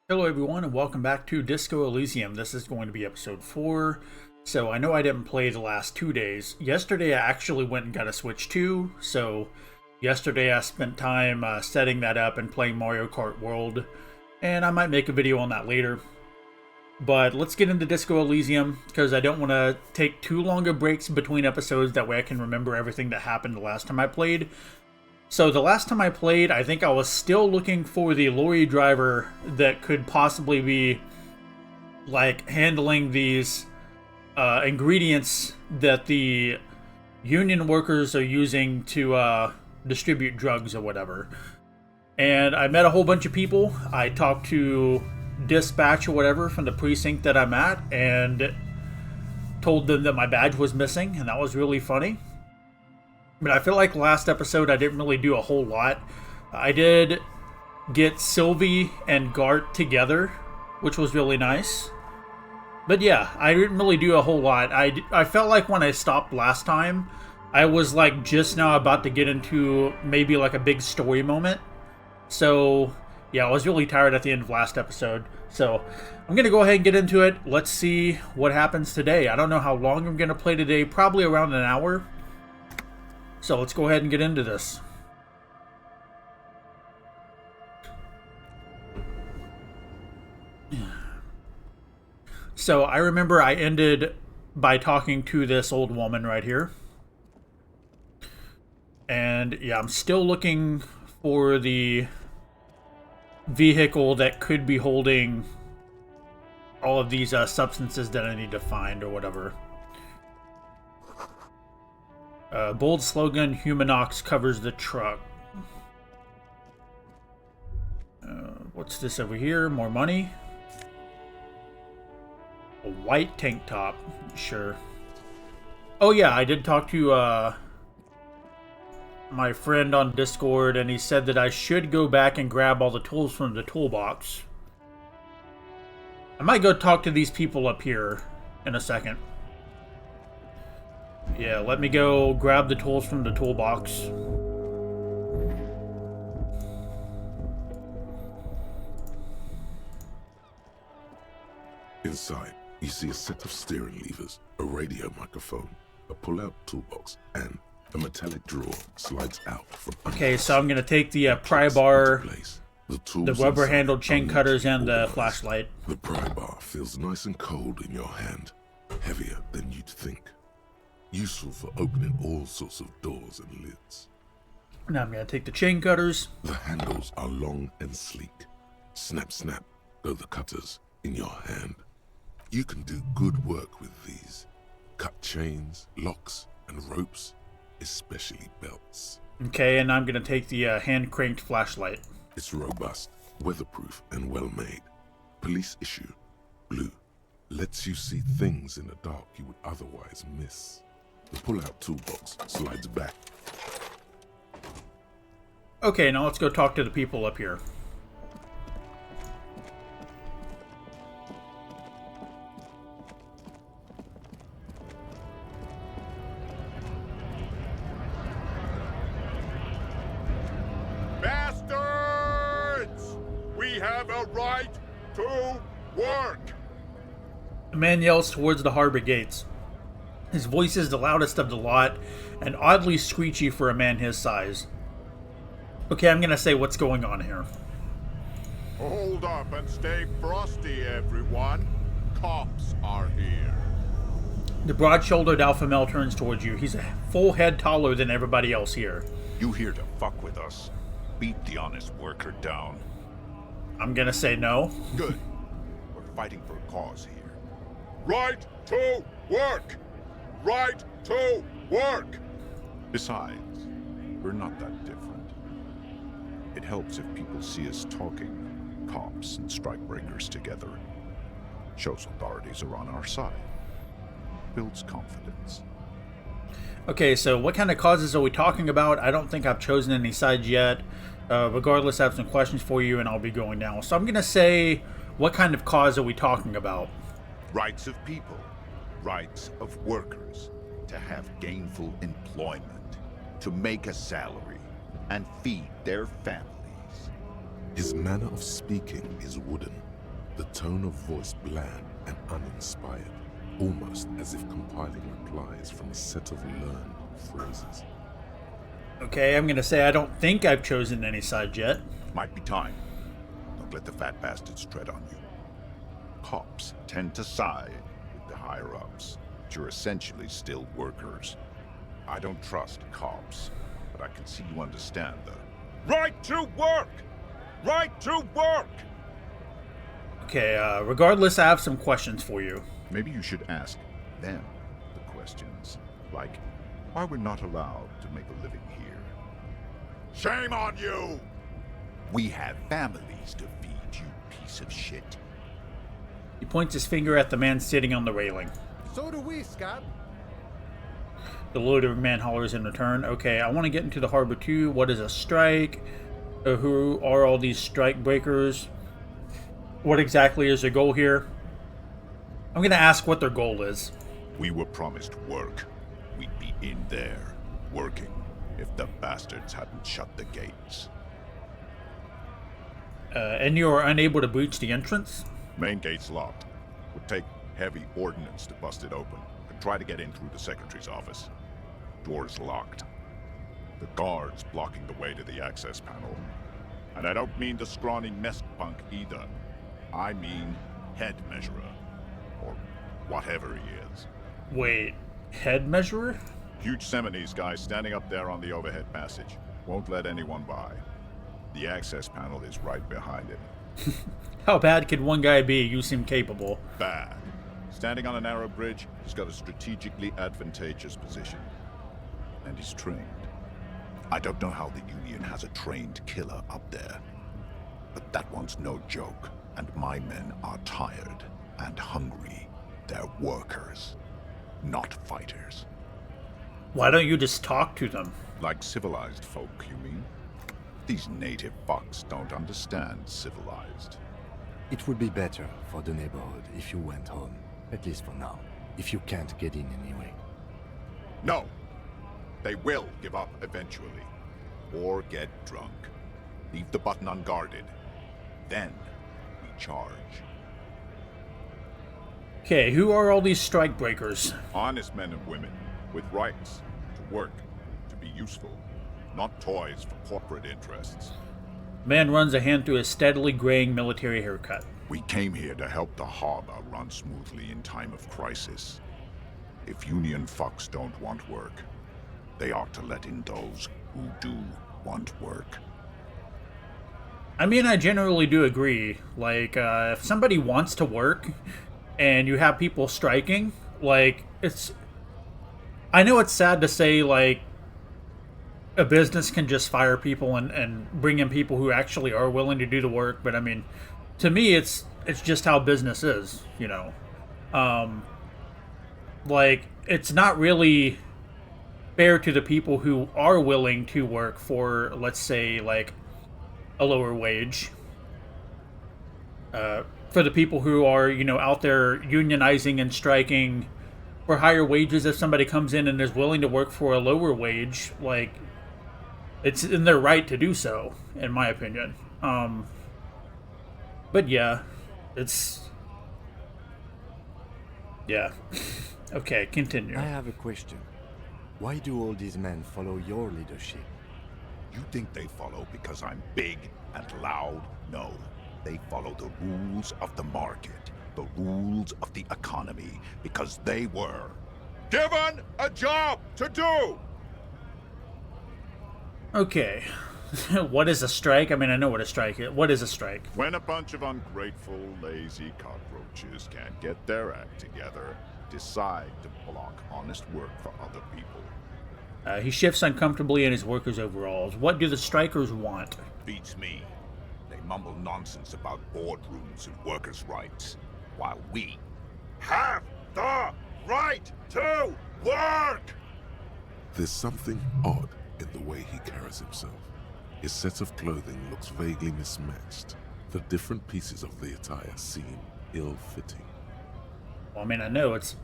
Hello everyone and welcome back to Disco Elysium. This is going to be episode 4. So I know I didn't play the last 2 days. Yesterday I actually went and got a Switch 2. So yesterday I spent time setting that up and playing Mario Kart World. And I might make a video on that later. But let's get into Disco Elysium because I don't want to take too long of breaks between episodes. That way I can remember everything that happened the last time I played. So the last time I played, I think I was still looking for the lorry driver that could possibly be like handling these ingredients that the union workers are using to distribute drugs or whatever. And I met a whole bunch of people. I talked to dispatch or whatever from the precinct that I'm at and told them that my badge was missing, and that was really funny. But I feel like last episode I didn't really do a whole lot. I did get Sylvie and Gart together, which was really nice. But yeah, I didn't really do a whole lot. I felt like when I stopped last time, I was like just now about to get into maybe like a big story moment. So yeah, I was really tired at the end of last episode. So I'm going to go ahead and get into it. Let's see what happens today. I don't know how long I'm going to play today. Probably around an hour. So let's go ahead and get into this. So I remember I ended by talking to this old woman right here. And yeah, I'm still looking for the vehicle that could be holding all of these substances that I need to find or whatever. Bold slogan, Humanox covers the truck. What's this over here? More money. A white tank top. Sure. Oh yeah, I did talk to my friend on Discord, and he said that I should go back and grab all the tools from the toolbox. I might go talk to these people up here in a second. Yeah, let me go grab the tools from the toolbox. Inside, you see a set of steering levers, a radio microphone, a pull-out toolbox, and a metallic drawer slides out from under. Okay, so I'm going to take the pry bar, the rubber-handled chain inside cutters, and the organized. flashlight. The pry bar feels nice and cold in your hand, heavier than you'd think. Useful for opening all sorts of doors and lids. Now I'm going to take the chain cutters. The handles are long and sleek. Snap, snap, go the cutters in your hand. You can do good work with these. Cut chains, locks, and ropes, especially belts. Okay, and I'm going to take the hand-cranked flashlight. It's robust, weatherproof, and well-made. Police issue, blue. Lets you see things in the dark you would otherwise miss. The pull-out toolbox slides back. Okay, now let's go talk to the people up here. Bastards! We have a right to work! A man yells towards the harbor gates. His voice is the loudest of the lot, and oddly screechy for a man his size. Okay, I'm gonna say what's going on here. Hold up and stay frosty, everyone. Cops are here. The broad-shouldered alpha male turns towards you. He's a full head taller than everybody else here. You here to fuck with us? Beat the honest worker down. I'm gonna say no. Good. We're fighting for a cause here. Right to work! Right to work! Besides, we're not that different. It helps if people see us talking, cops and strikebreakers together. Shows authorities are on our side. Builds confidence. Okay, so what kind of causes are we talking about? I don't think I've chosen any sides yet. Regardless, I have some questions for you, and I'll be going now. So I'm going to say, what kind of cause are we talking about? Rights of people. Rights of workers. To have gainful employment. To make a salary. And feed their families. His manner of speaking is wooden, the tone of voice bland and uninspired, almost as if compiling replies from a set of learned phrases. Okay, I'm gonna say I don't think I've chosen any side yet. Might be time. Don't let the fat bastards tread on you. Cops tend to side with the higher-ups, but you're essentially still workers. I don't trust cops, but I can see you understand the Right to work! Right to work! Okay, regardless, I have some questions for you. Maybe you should ask them the questions, like why we're not allowed to make a living here. Shame on you! We have families to feed, you piece of shit. He points his finger at the man sitting on the railing. So do we, Scab. The loader man hollers in return. Okay, I want to get into the harbor too. What is a strike? Who are all these strike breakers? What exactly is their goal here? I'm going to ask what their goal is. We were promised work. We'd be in there, working, if the bastards hadn't shut the gates. And you are unable to breach the entrance? Main gate's locked. Would take heavy ordnance to bust it open. Could try to get in through the secretary's office. Door's locked. The guard's blocking the way to the access panel. And I don't mean the scrawny mess punk either. I mean head measurer. Or whatever he is. Wait, head measurer? Huge Seminese guy standing up there on the overhead passage. Won't let anyone by. The access panel is right behind him. How bad could one guy be? You seem capable. Bad. Standing on a narrow bridge, he's got a strategically advantageous position. And he's trained. I don't know how the Union has a trained killer up there. But that one's no joke. And my men are tired and hungry. They're workers, not fighters. Why don't you just talk to them? Like civilized folk, you mean? These native fucks don't understand civilized. It would be better for the neighborhood if you went home, at least for now, if you can't get in anyway. No! They will give up eventually. Or get drunk. Leave the button unguarded. Then we charge. Okay, who are all these strike breakers? Honest men and women, with rights, to work, to be useful. Not toys for corporate interests. Man runs a hand through his steadily graying military haircut. We came here to help the harbor run smoothly in time of crisis. If Union fucks don't want work, they ought to let in those who do want work. I mean, I generally do agree. Like, if somebody wants to work and you have people striking, like, it's... I know it's sad to say, like, a business can just fire people and bring in people who actually are willing to do the work, but I mean, to me, it's just how business is, you know. Like, it's not really fair to the people who are willing to work for, let's say, like, a lower wage. For the people who are, you know, out there unionizing and striking for higher wages, if somebody comes in and is willing to work for a lower wage, like, it's in their right to do so, in my opinion. But yeah, it's... Yeah. Okay, continue. I have a question. Why do all these men follow your leadership? You think they follow because I'm big and loud? No. They follow the rules of the market, the rules of the economy, because they were Given a job to do! Okay. What is a strike? I mean, I know what a strike is. What is a strike? when a bunch of ungrateful, lazy cockroaches can't get their act together, decide to block honest work for other people. He shifts uncomfortably in his worker's overalls. What do the strikers want? Beats me. They mumble nonsense about boardrooms and workers' rights, while we Have the right to work! There's something odd in the way he carries himself. His set of clothing looks vaguely mismatched. The different pieces of the attire seem ill-fitting. Well, I mean, I know it's...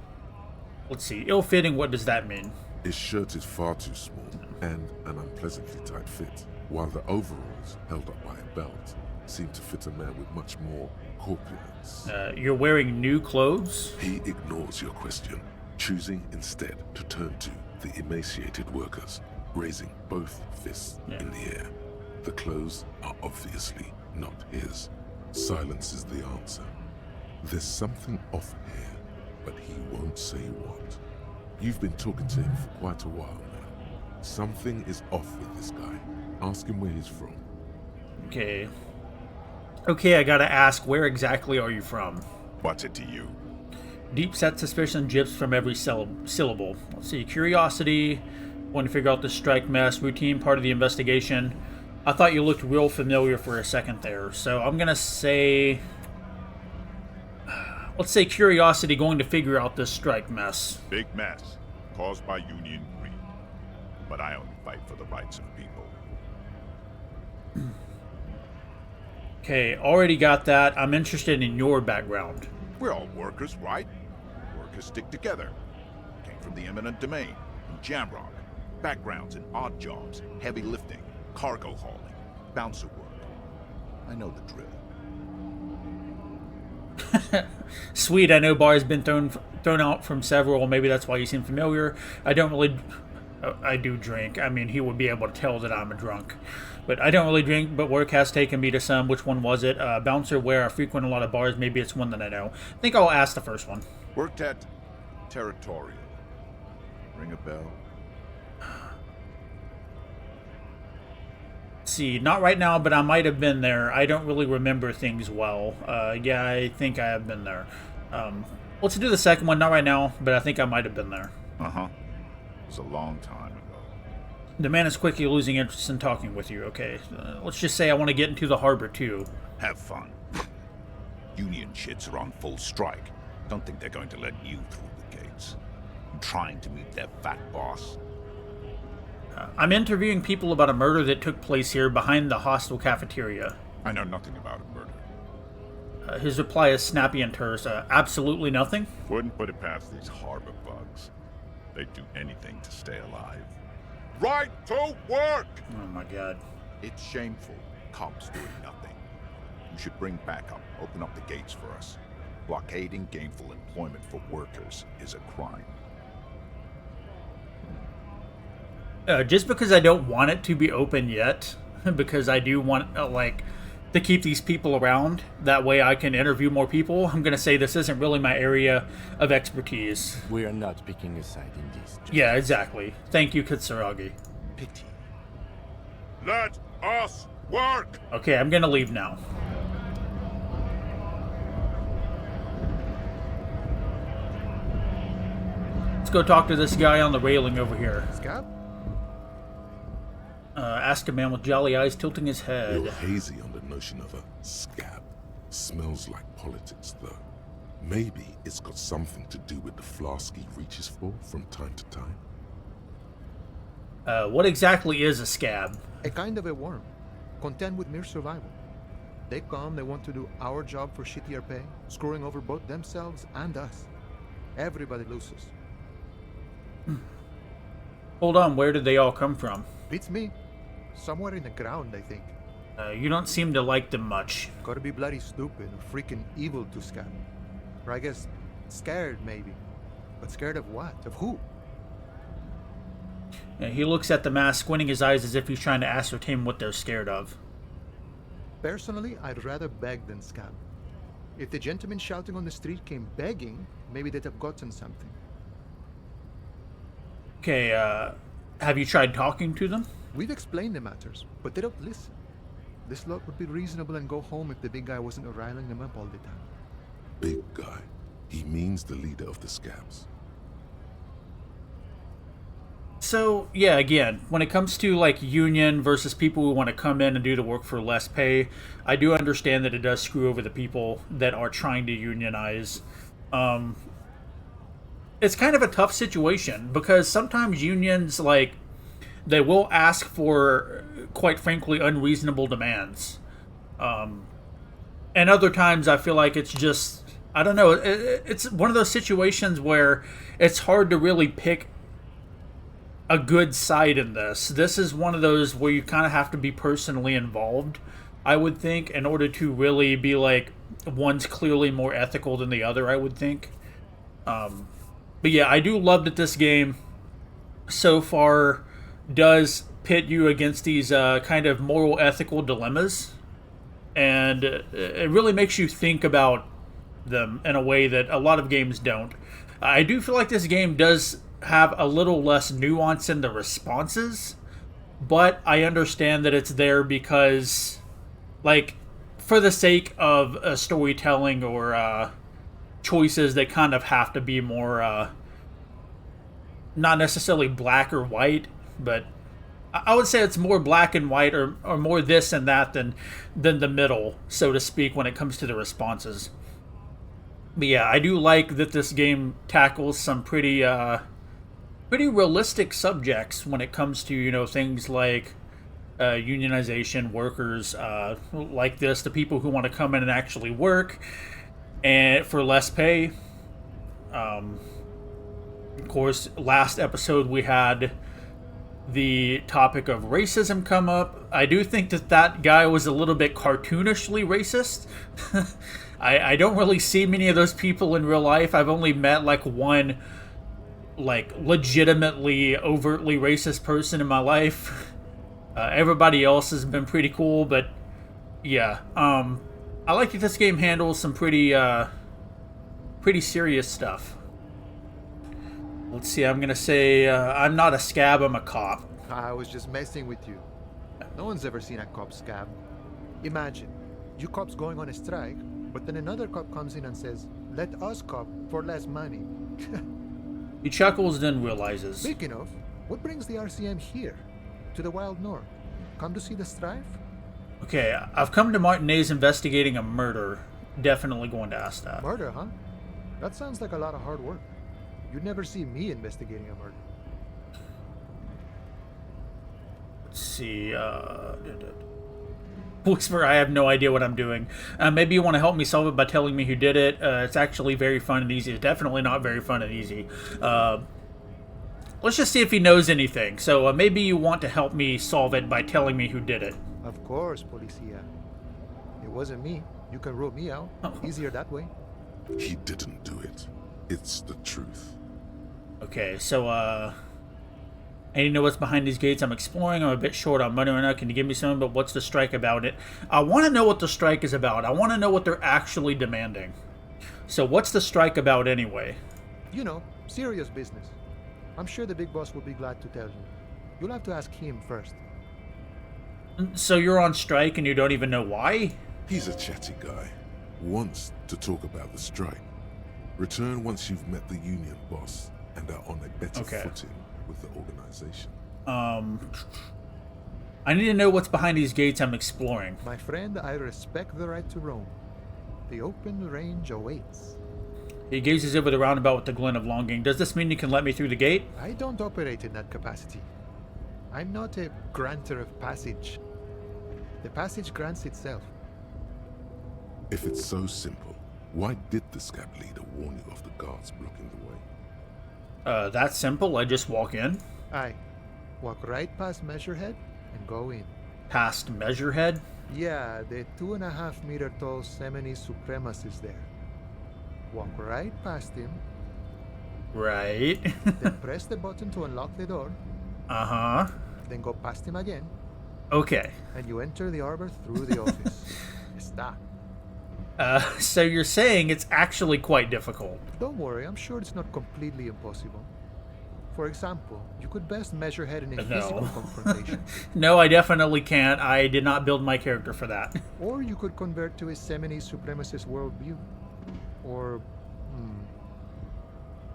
Let's see. Ill-fitting, what does that mean? His shirt is far too small and an unpleasantly tight fit, while the overalls, held up by a belt, seem to fit a man with much more corpulence. You're wearing new clothes? He ignores your question, choosing instead to turn to the emaciated workers, raising both fists in the air. The clothes are obviously not his. Silence is the answer. There's something off here, but he won't say what. You've been talking to him for quite a while now. Something is off with this guy. Ask him where he's from. Okay. Okay, I gotta ask, where exactly are you from? What's it to you? Deep set suspicion drips from every syllable. Let's see, curiosity, want to figure out the strike mess, routine part of the investigation. I thought you looked real familiar for a second there, so I'm gonna say... let's say curiosity, going to figure out this strike mess. Big mess, caused by union greed. But I only fight for the rights of people. Okay, already got that. I'm interested in your background. We're all workers, right? Workers stick together. Came from the eminent domain, in Jamrock. Backgrounds in odd jobs, heavy lifting, cargo hauling, bouncer work. I know the drill. Sweet, I know Bar has been thrown out from several. Maybe that's why you seem familiar. I don't really... I do drink. I mean, he would be able to tell that I'm a drunk. But I don't really drink, but work has taken me to some. Which one was it? Bouncer, where I frequent a lot of bars. Maybe it's one that I know. I think I'll ask the first one. Worked at Territorial. Ring a bell? See, not right now, but I might have been there. I don't really remember things well. Yeah, I think I have been there. Let's do the second one. Not right now, but I think I might have been there. Uh-huh. It was a long time ago. The man is quickly losing interest in talking with you. Okay, let's just say I want to get into the harbor too. Have fun. Union shits are on full strike. Don't think they're going to let you through the gates. I'm trying to meet their fat boss. I'm interviewing people about a murder that took place here behind the hostel cafeteria. I know nothing about a murder. His reply is snappy and terse. Absolutely nothing? Wouldn't put it past these harbor bugs. They'd do anything to stay alive. Right to work! Oh my god. It's shameful. Cops doing nothing. You should bring backup. Open up the gates for us. Blockading gainful employment for workers is a crime. Just because I don't want it to be open yet, because I do want, to keep these people around, that way I can interview more people, I'm going to say this isn't really my area of expertise. We are not picking a side in this. Yeah, exactly. Thank you, Kitsuragi. Pity. Let us work! Okay, I'm going to leave now. Let's go talk to this guy on the railing over here. Scab? Ask a man with jolly eyes tilting his head. You're hazy on the notion of a scab. Smells like politics, though. Maybe it's got something to do with the flask he reaches for from time to time. What exactly is a scab? A kind of a worm, content with mere survival. They come, they want to do our job for shittier pay, screwing over both themselves and us. Everybody loses. Hold on, where did they all come from? Beats me. Somewhere in the ground, I think. You don't seem to like them much. Gotta be bloody stupid or freaking evil to Scab. Or I guess, scared maybe. But scared of what? Of who? He looks at the mask, squinting his eyes as if he's trying to ascertain what they're scared of. Personally, I'd rather beg than scab. If the gentleman shouting on the street came begging, maybe they'd have gotten something. Okay, have you tried talking to them? We've explained the matters, but they don't listen. This lot would be reasonable and go home if the big guy wasn't riling them up all the time. Big guy. He means the leader of the Scabs. So, yeah, again, when it comes to, union versus people who want to come in and do the work for less pay, I do understand that it does screw over the people that are trying to unionize. It's kind of a tough situation, because sometimes unions, they will ask for, quite frankly, unreasonable demands. And other times I feel like it's just, I don't know, it's one of those situations where it's hard to really pick a good side in this. This is one of those where you kind of have to be personally involved I would think, in order to really be like, one's clearly more ethical than the other, I would think. But yeah, I do love that this game so far does pit you against these kind of moral, ethical dilemmas. And it really makes you think about them in a way that a lot of games don't. I do feel like this game does have a little less nuance in the responses, but I understand that it's there because, like, for the sake of storytelling or choices that kind of have to be more, not necessarily black or white, but I would say it's more black and white or more this and that than the middle, so to speak, when it comes to the responses. But yeah, I do like that this game tackles some pretty realistic subjects when it comes to, you know, things like unionization, workers like this, the people who want to come in and actually work and for less pay. Of course, last episode we had the topic of racism come up. I do think that guy was a little bit cartoonishly racist. I don't really see many of those people in real life. I've only met like one like legitimately overtly racist person in my life. Everybody else has been pretty cool, but yeah, I like that this game handles some pretty serious stuff. Let's see, I'm gonna say I'm not a scab, I'm a cop. I was just messing with you. No one's ever seen a cop scab. Imagine, you cops going on a strike, but then another cop comes in and says, "Let us cop for less money." He chuckles, then realizes. Speaking of, what brings the RCM here? To the Wild North? Come to see the strife? Okay, I've come to Martinez investigating a murder. Definitely going to ask that. Murder, huh? That sounds like a lot of hard work. You'd never see me investigating a murder. Let's see, Whisper, I have no idea what I'm doing. Maybe you want to help me solve it by telling me who did it. It's actually very fun and easy. It's definitely not very fun and easy. Let's just see if he knows anything. So maybe you want to help me solve it by telling me who did it. Of course, Policia. It wasn't me. You can rule me out. Easier that way. He didn't do it. It's the truth. Okay, so, I need to know what's behind these gates. I'm exploring. I'm a bit short on money right now. Can you give me some? But what's the strike about it? I want to know what the strike is about. I want to know what they're actually demanding. So what's the strike about anyway? You know, serious business. I'm sure the big boss will be glad to tell you. You'll have to ask him first. So you're on strike and you don't even know why? He's a chatty guy. Wants to talk about the strike. Return once you've met the union boss and are on a better footing with the organization. I need to know what's behind these gates I'm exploring. My friend, I respect the right to roam. The open range awaits. He gazes over the roundabout with the glint of longing. Does this mean you can let me through the gate? I don't operate in that capacity. I'm not a granter of passage. The passage grants itself. If it's so simple, why did the scab leader warn you of the guards blocking the way? That's simple. I just walk in. Aye. Walk right past Measurehead and go in. Past Measurehead? Yeah, the 2.5 meter tall Semini supremacist there. Walk right past him. Right. Then press the button to unlock the door. Uh-huh. Then go past him again. Okay. And you enter the arbor through the office. Está. So you're saying it's actually quite difficult. Don't worry, I'm sure it's not completely impossible. For example, you could best Measurehead in a physical confrontation. No, I definitely can't. I did not build my character for that. Or you could convert to a Semini supremacist worldview. Or,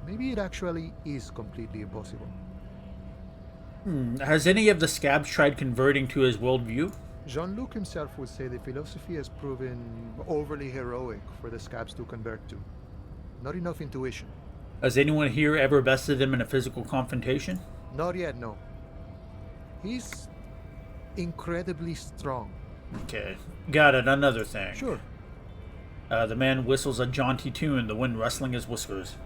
maybe it actually is completely impossible. Has any of the scabs tried converting to his worldview? Jean-Luc himself would say the philosophy has proven overly heroic for the scabs to convert to. Not enough intuition. Has anyone here ever bested him in a physical confrontation? Not yet, no. He's incredibly strong. Okay, got it. Another thing. Sure. The man whistles a jaunty tune, the wind rustling his whiskers.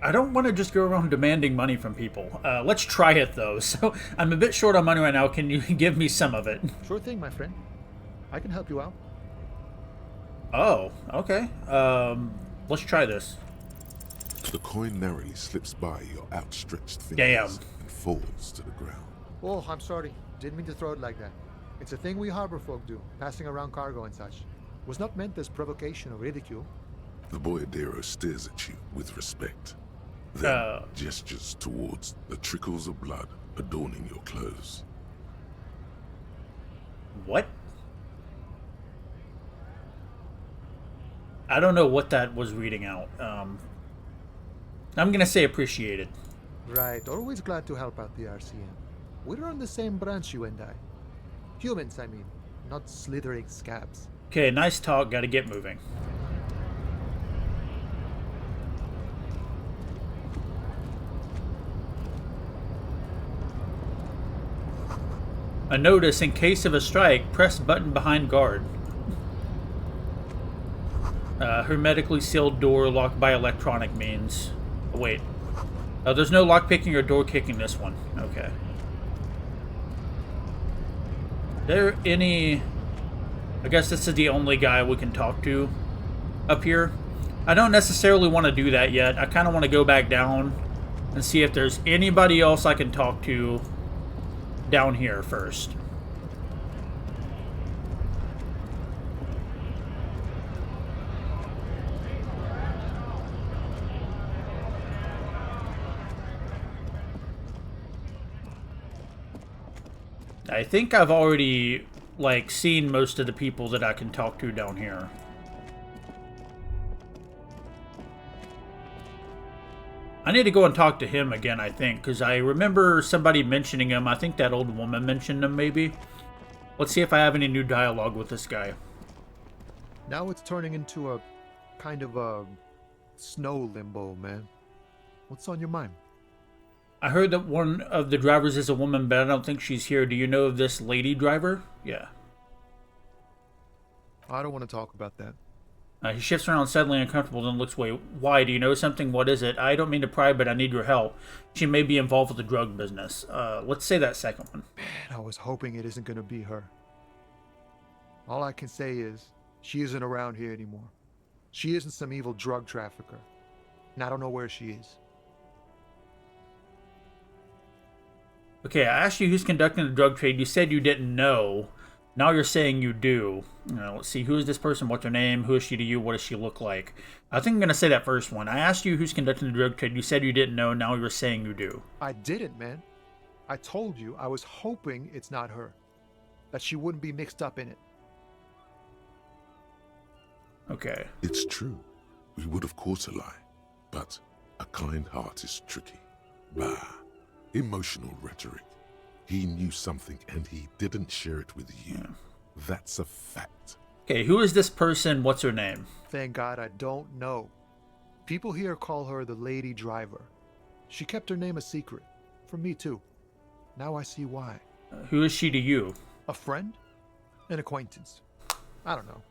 I don't want to just go around demanding money from people. Let's try it, though. So, I'm a bit short on money right now. Can you give me some of it? Sure thing, my friend. I can help you out. Oh, okay. Let's try this. The coin narrowly slips by your outstretched Damn. fingers and falls to the ground. Oh, I'm sorry. Didn't mean to throw it like that. It's a thing we harbor folk do, passing around cargo and such. Was not meant as provocation or ridicule. The boyardero stares at you with respect, then gestures towards the trickles of blood adorning your clothes. What? I don't know what that was reading out. I'm gonna say appreciated. Right, always glad to help out the RCM. We're on the same branch, you and I. Humans, I mean, not slithering scabs. Okay, nice talk, gotta get moving. A notice: in case of a strike, press button behind guard. Hermetically sealed door locked by electronic means. Oh, wait. There's no lock picking or door kicking this one. Okay. There any... I guess this is the only guy we can talk to up here. I don't necessarily want to do that yet. I kind of want to go back down and see if there's anybody else I can talk to down here first. I think I've already, like, seen most of the people that I can talk to down here. I need to go and talk to him again, I think, because I remember somebody mentioning him. I think that old woman mentioned him, maybe. Let's see if I have any new dialogue with this guy. Now it's turning into a kind of a snow limbo, man. What's on your mind? I heard that one of the drivers is a woman, but I don't think she's here. Do you know of this lady driver? Yeah. I don't want to talk about that. He shifts around suddenly uncomfortable, then looks away. Why? Do you know something? What is it? I don't mean to pry, but I need your help. She may be involved with the drug business. Let's say that second one. Man, I was hoping it isn't going to be her. All I can say is, she isn't around here anymore. She isn't some evil drug trafficker. And I don't know where she is. Okay, I asked you who's conducting the drug trade. You said you didn't know. Now you're saying you do. Let's see, who is this person? What's her name? Who is she to you? What does she look like? I think I'm going to say that first one. I asked you who's conducting the drug trade. You said you didn't know. Now you're saying you do. I didn't, man. I told you I was hoping it's not her. That she wouldn't be mixed up in it. Okay. It's true. We would of course lie. But a kind heart is tricky. Bah. Emotional rhetoric. He knew something and he didn't share it with you. Yeah. That's a fact. Okay, who is this person? What's her name? Thank God I don't know. People here call her the lady driver. She kept her name a secret. From me too. Now I see why. Who is she to you? A friend? An acquaintance. I don't know.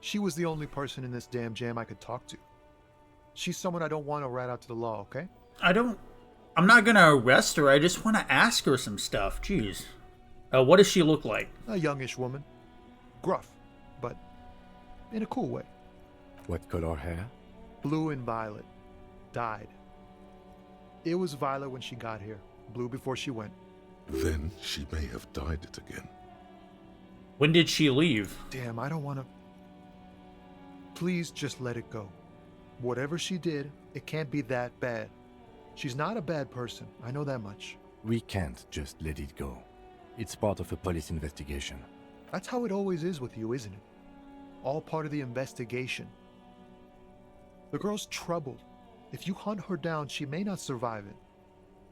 She was the only person in this damn jam I could talk to. She's someone I don't want to rat out to the law, okay? I'm not gonna arrest her. I just want to ask her some stuff. Jeez. What does she look like? A youngish woman. Gruff, but in a cool way. What color hair? Blue and violet. Dyed. It was violet when she got here. Blue before she went. Then she may have dyed it again. When did she leave? Damn, I don't want to... Please just let it go. Whatever she did, it can't be that bad. She's not a bad person. I know that much. We can't just let it go. It's part of a police investigation. That's how it always is with you, isn't it? All part of the investigation. The girl's troubled. If you hunt her down, she may not survive it.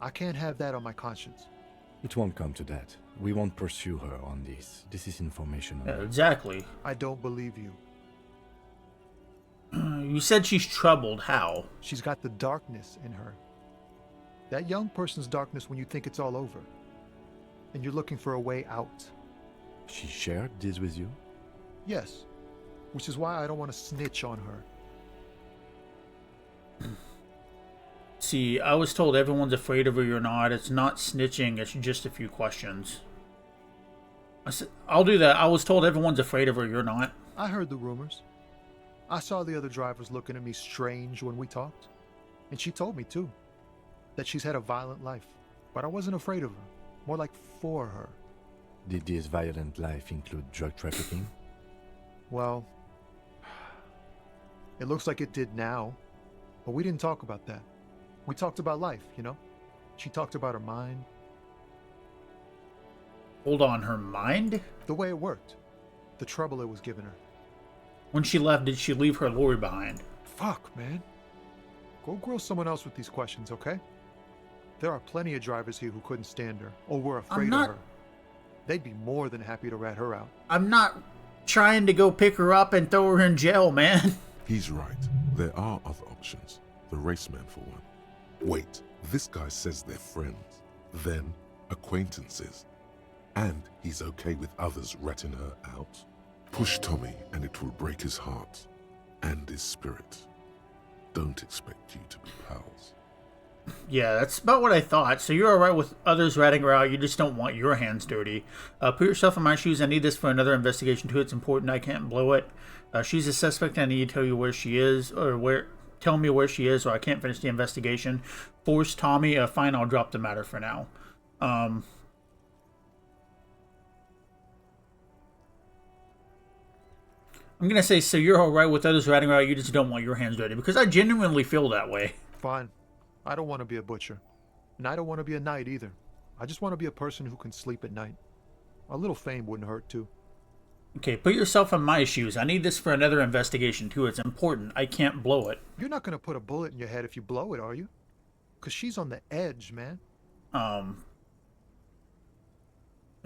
I can't have that on my conscience. It won't come to that. We won't pursue her on this. This is information only. Exactly. I don't believe you. You said she's troubled. How? She's got the darkness in her. That young person's darkness when you think it's all over. And you're looking for a way out. She shared this with you? Yes. Which is why I don't want to snitch on her. see, I was told everyone's afraid of her, you're not. It's not snitching, it's just a few questions. I'll do that. I was told everyone's afraid of her, you're not. I heard the rumors. I saw the other drivers looking at me strange when we talked. And she told me, too, that she's had a violent life. But I wasn't afraid of her. More like for her. Did this violent life include drug trafficking? Well, it looks like it did now. But we didn't talk about that. We talked about life, you know? She talked about her mind. Hold on, her mind? The way it worked. The trouble it was giving her. When she left, did she leave her lorry behind? Fuck, man. Go grill someone else with these questions, okay? There are plenty of drivers here who couldn't stand her, or were afraid of her. They'd be more than happy to rat her out. I'm not trying to go pick her up and throw her in jail, man. He's right. There are other options. The raceman, for one. Wait, this guy says they're friends, then acquaintances. And he's okay with others ratting her out. Push Tommy and it will break his heart and his spirit. Don't expect you to be pals. Yeah, that's about what I thought. So you're alright with others ratting her out, you just don't want your hands dirty. Put yourself in my shoes. I need this for another investigation too. It's important. I can't blow it. She's a suspect. I need to tell you where she is, or tell me where she is, or I can't finish the investigation. Force Tommy. Fine, I'll drop the matter for now. I'm gonna say, so you're alright with others ratting her out, you just don't want your hands dirty, because I genuinely feel that way. Fine. I don't want to be a butcher. And I don't want to be a knight either. I just want to be a person who can sleep at night. A little fame wouldn't hurt too. Okay, put yourself in my shoes. I need this for another investigation too. It's important. I can't blow it. You're not going to put a bullet in your head if you blow it, are you? Because she's on the edge, man. I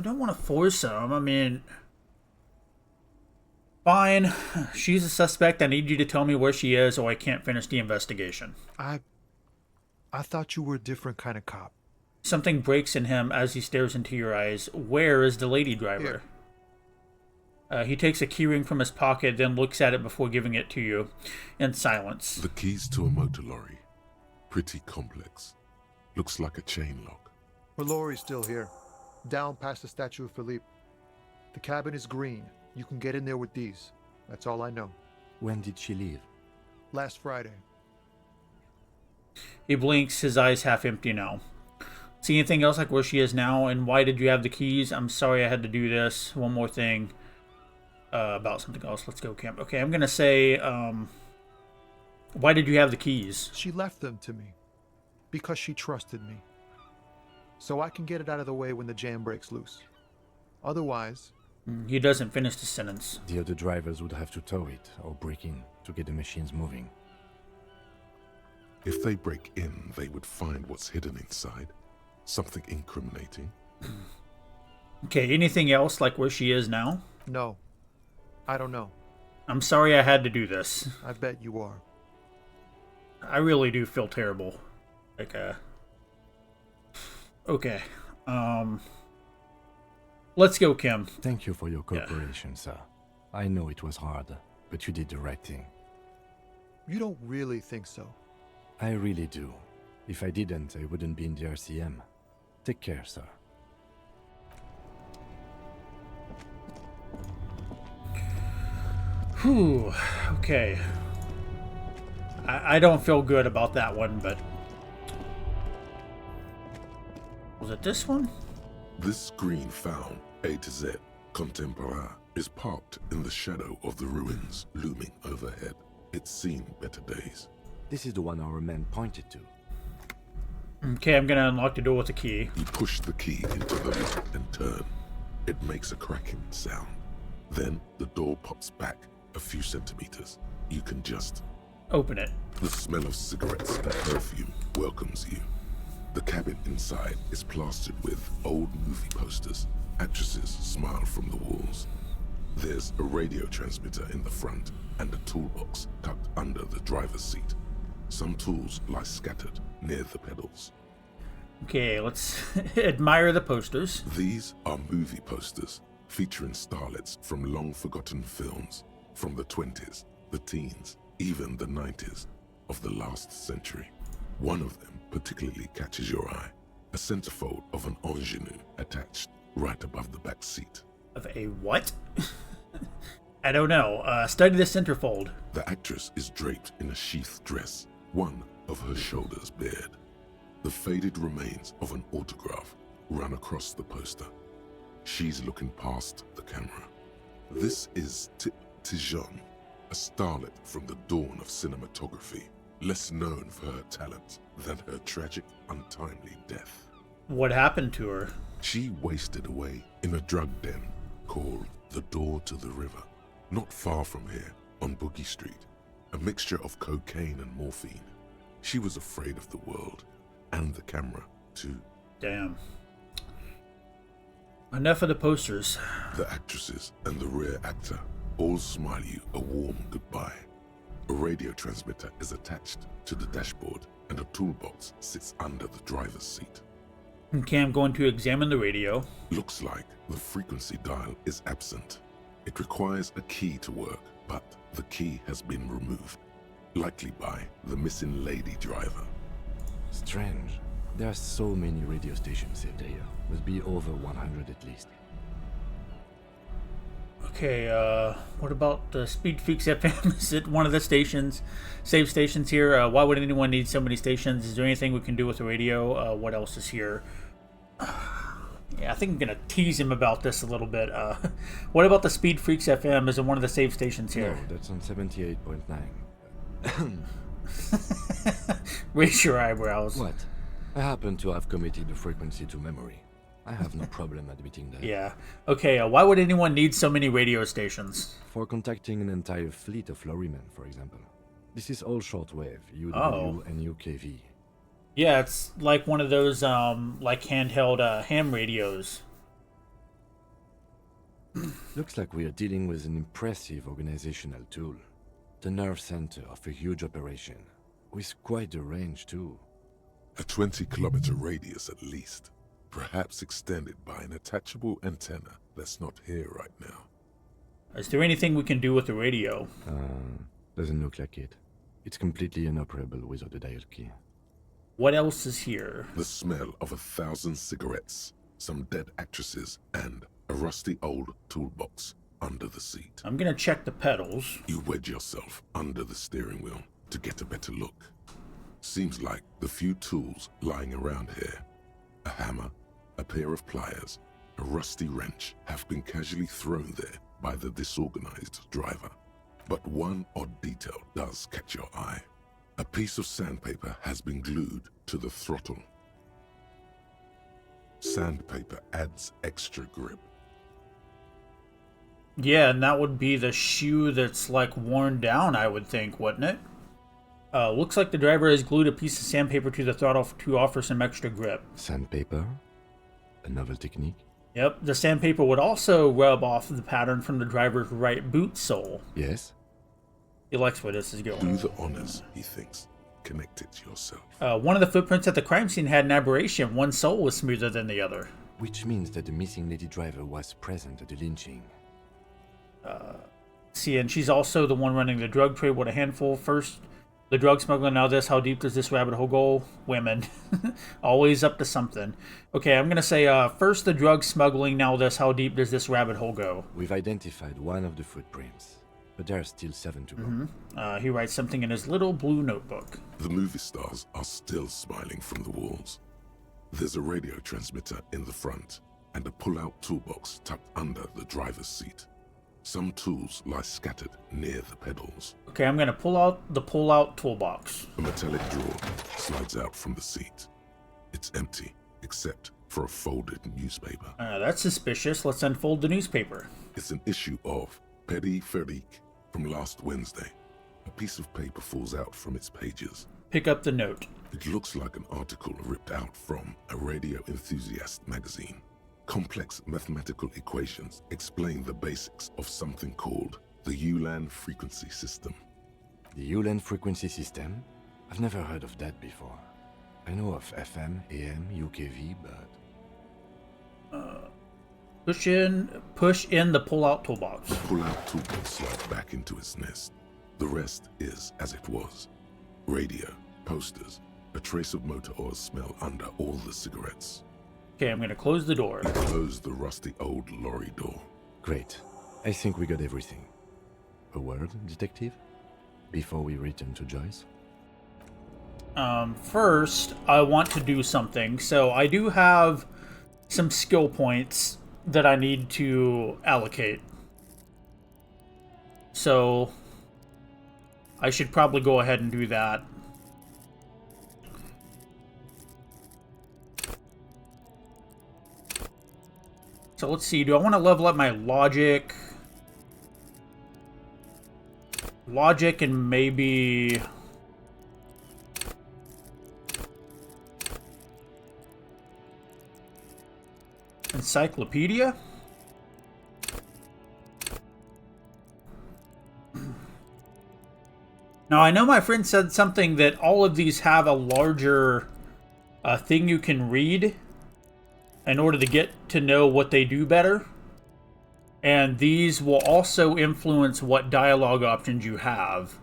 don't want to force him. I mean... Fine. She's a suspect. I need you to tell me where she is, or I can't finish the investigation. I thought you were a different kind of cop. Something breaks in him as he stares into your eyes. Where is the lady driver? He takes a keyring from his pocket, then looks at it before giving it to you in silence. The keys to a motor lorry. Pretty complex. Looks like a chain lock. Her lorry's still here. Down past the statue of Philippe. The cabin is green. You can get in there with these. That's all I know. When did she leave? Last Friday. He blinks, his eyes half empty now. See anything else, like where she is now, and why did you have the keys? I'm sorry I had to do this. One more thing about something else. Let's go camp. Okay, I'm going to say, why did you have the keys? She left them to me because she trusted me. So I can get it out of the way when the jam breaks loose. Otherwise... He doesn't finish the sentence. The other drivers would have to tow it or break in to get the machines moving. If they break in, they would find what's hidden inside. Something incriminating. Okay, anything else, like where she is now? No. I don't know. I'm sorry I had to do this. I bet you are. I really do feel terrible. Like, okay. Let's go, Kim. Thank you for your cooperation, sir. I know it was hard, but you did the right thing. You don't really think so? I really do. If I didn't, I wouldn't be in the RCM. Take care, sir. Whew. Okay. I don't feel good about that one, but... Was it this one? This screen found, A to Z, contemporaire, is parked in the shadow of the ruins looming overhead. It's seen better days. This is the one our men pointed to. Okay, I'm gonna unlock the door with a key. You push the key into the lock and turn. It makes a cracking sound. Then the door pops back a few centimeters. You can just... open it. The smell of cigarettes and perfume welcomes you. The cabin inside is plastered with old movie posters. Actresses smile from the walls. There's a radio transmitter in the front and a toolbox tucked under the driver's seat. Some tools lie scattered near the pedals. Okay, let's admire the posters. These are movie posters featuring starlets from long-forgotten films from the 20s, the teens, even the 90s of the last century. One of them particularly catches your eye. A centerfold of an ingenue attached right above the back seat. Of a what? I don't know. Study the centerfold. The actress is draped in a sheath dress, one of her shoulders bared. The faded remains of an autograph run across the poster. She's looking past the camera. This is Tijon, a starlet from the dawn of cinematography, less known for her talent than her tragic, untimely death. What happened to her? She wasted away in a drug den called the Door to the River, not far from here on Boogie Street, a mixture of cocaine and morphine. She was afraid of the world, and the camera, too. Damn. Enough of the posters. The actresses and the rear actor all smile you a warm goodbye. A radio transmitter is attached to the dashboard, and a toolbox sits under the driver's seat. Okay, I'm going to examine the radio. Looks like the frequency dial is absent. It requires a key to work, but the key has been removed, likely by the missing lady driver. Strange. There are so many radio stations saved here. Must be over 100 at least. Okay, what about the Speed Freaks FM? Is it one of the stations, save stations here? Why would anyone need so many stations? Is there anything we can do with the radio? What else is here? Yeah, I think I'm going to tease him about this a little bit. What about the Speed Freaks FM? Is it one of the save stations here? No, that's on 78.9. Raise your eyebrows. What? I happen to have committed the frequency to memory. I have no problem admitting that. Yeah. Okay, why would anyone need so many radio stations? For contacting an entire fleet of lorrymen, for example. This is all shortwave, UW and UKV. Yeah, it's like one of those, like handheld ham radios. Looks like we are dealing with an impressive organizational tool. The nerve center of a huge operation. With quite a range, too. A 20-kilometer radius at least. Perhaps extended by an attachable antenna that's not here right now. Is there anything we can do with the radio? Doesn't look like it. It's completely inoperable without a dial key. What else is here? The smell of 1,000 cigarettes, some dead actresses, and a rusty old toolbox under the seat. I'm gonna check the pedals. You wedge yourself under the steering wheel to get a better look. Seems like the few tools lying around here, a hammer, a pair of pliers, a rusty wrench, have been casually thrown there by the disorganized driver. But one odd detail does catch your eye. A piece of sandpaper has been glued to the throttle. Sandpaper adds extra grip. Yeah, and that would be the shoe that's like worn down, I would think, wouldn't it? Looks like the driver has glued a piece of sandpaper to the throttle to offer some extra grip. Sandpaper? A novel technique? Yep, the sandpaper would also rub off the pattern from the driver's right boot sole. Yes? He likes where this is going. Do the honors, he thinks. Connect it to yourself. One of the footprints at the crime scene had an aberration. One sole was smoother than the other. Which means that the missing lady driver was present at the lynching. See, and she's also the one running the drug trade with a handful. First, the drug smuggler, now this. How deep does this rabbit hole go? Women. Always up to something. Okay, I'm going to say first the drug smuggling, now this. How deep does this rabbit hole go? We've identified one of the footprints, but there are still 7 to go. He writes something in his little blue notebook. The movie stars are still smiling from the walls. There's a radio transmitter in the front and a pull-out toolbox tucked under the driver's seat. Some tools lie scattered near the pedals. Okay, I'm going to pull out the pull-out toolbox. A metallic drawer slides out from the seat. It's empty, except for a folded newspaper. That's suspicious. Let's unfold the newspaper. It's an issue of Périphérique from last Wednesday. A piece of paper falls out from its pages. Pick up the note. It looks like an article ripped out from a radio enthusiast magazine. Complex mathematical equations explain the basics of something called the Ulan frequency system. The Ulan frequency system? I've never heard of that before. I know of FM, AM, UKV, but... Push in the pull-out toolbox. The pull-out toolbox slides back into its nest. The rest is as it was. Radio, posters, A trace of motor oil smell under all the cigarettes. Okay, I'm gonna close the door. Close the rusty old lorry door. Great. I think we got everything. A word, detective? Before we return to Joyce? First, I want to do something. So I do have some skill points that I need to allocate. So I should probably go ahead and do that. So let's see, do I want to level up my logic? Logic and maybe... Encyclopedia? Now, I know my friend said something that all of these have a larger thing you can read in order to get to know what they do better. And these will also influence what dialogue options you have.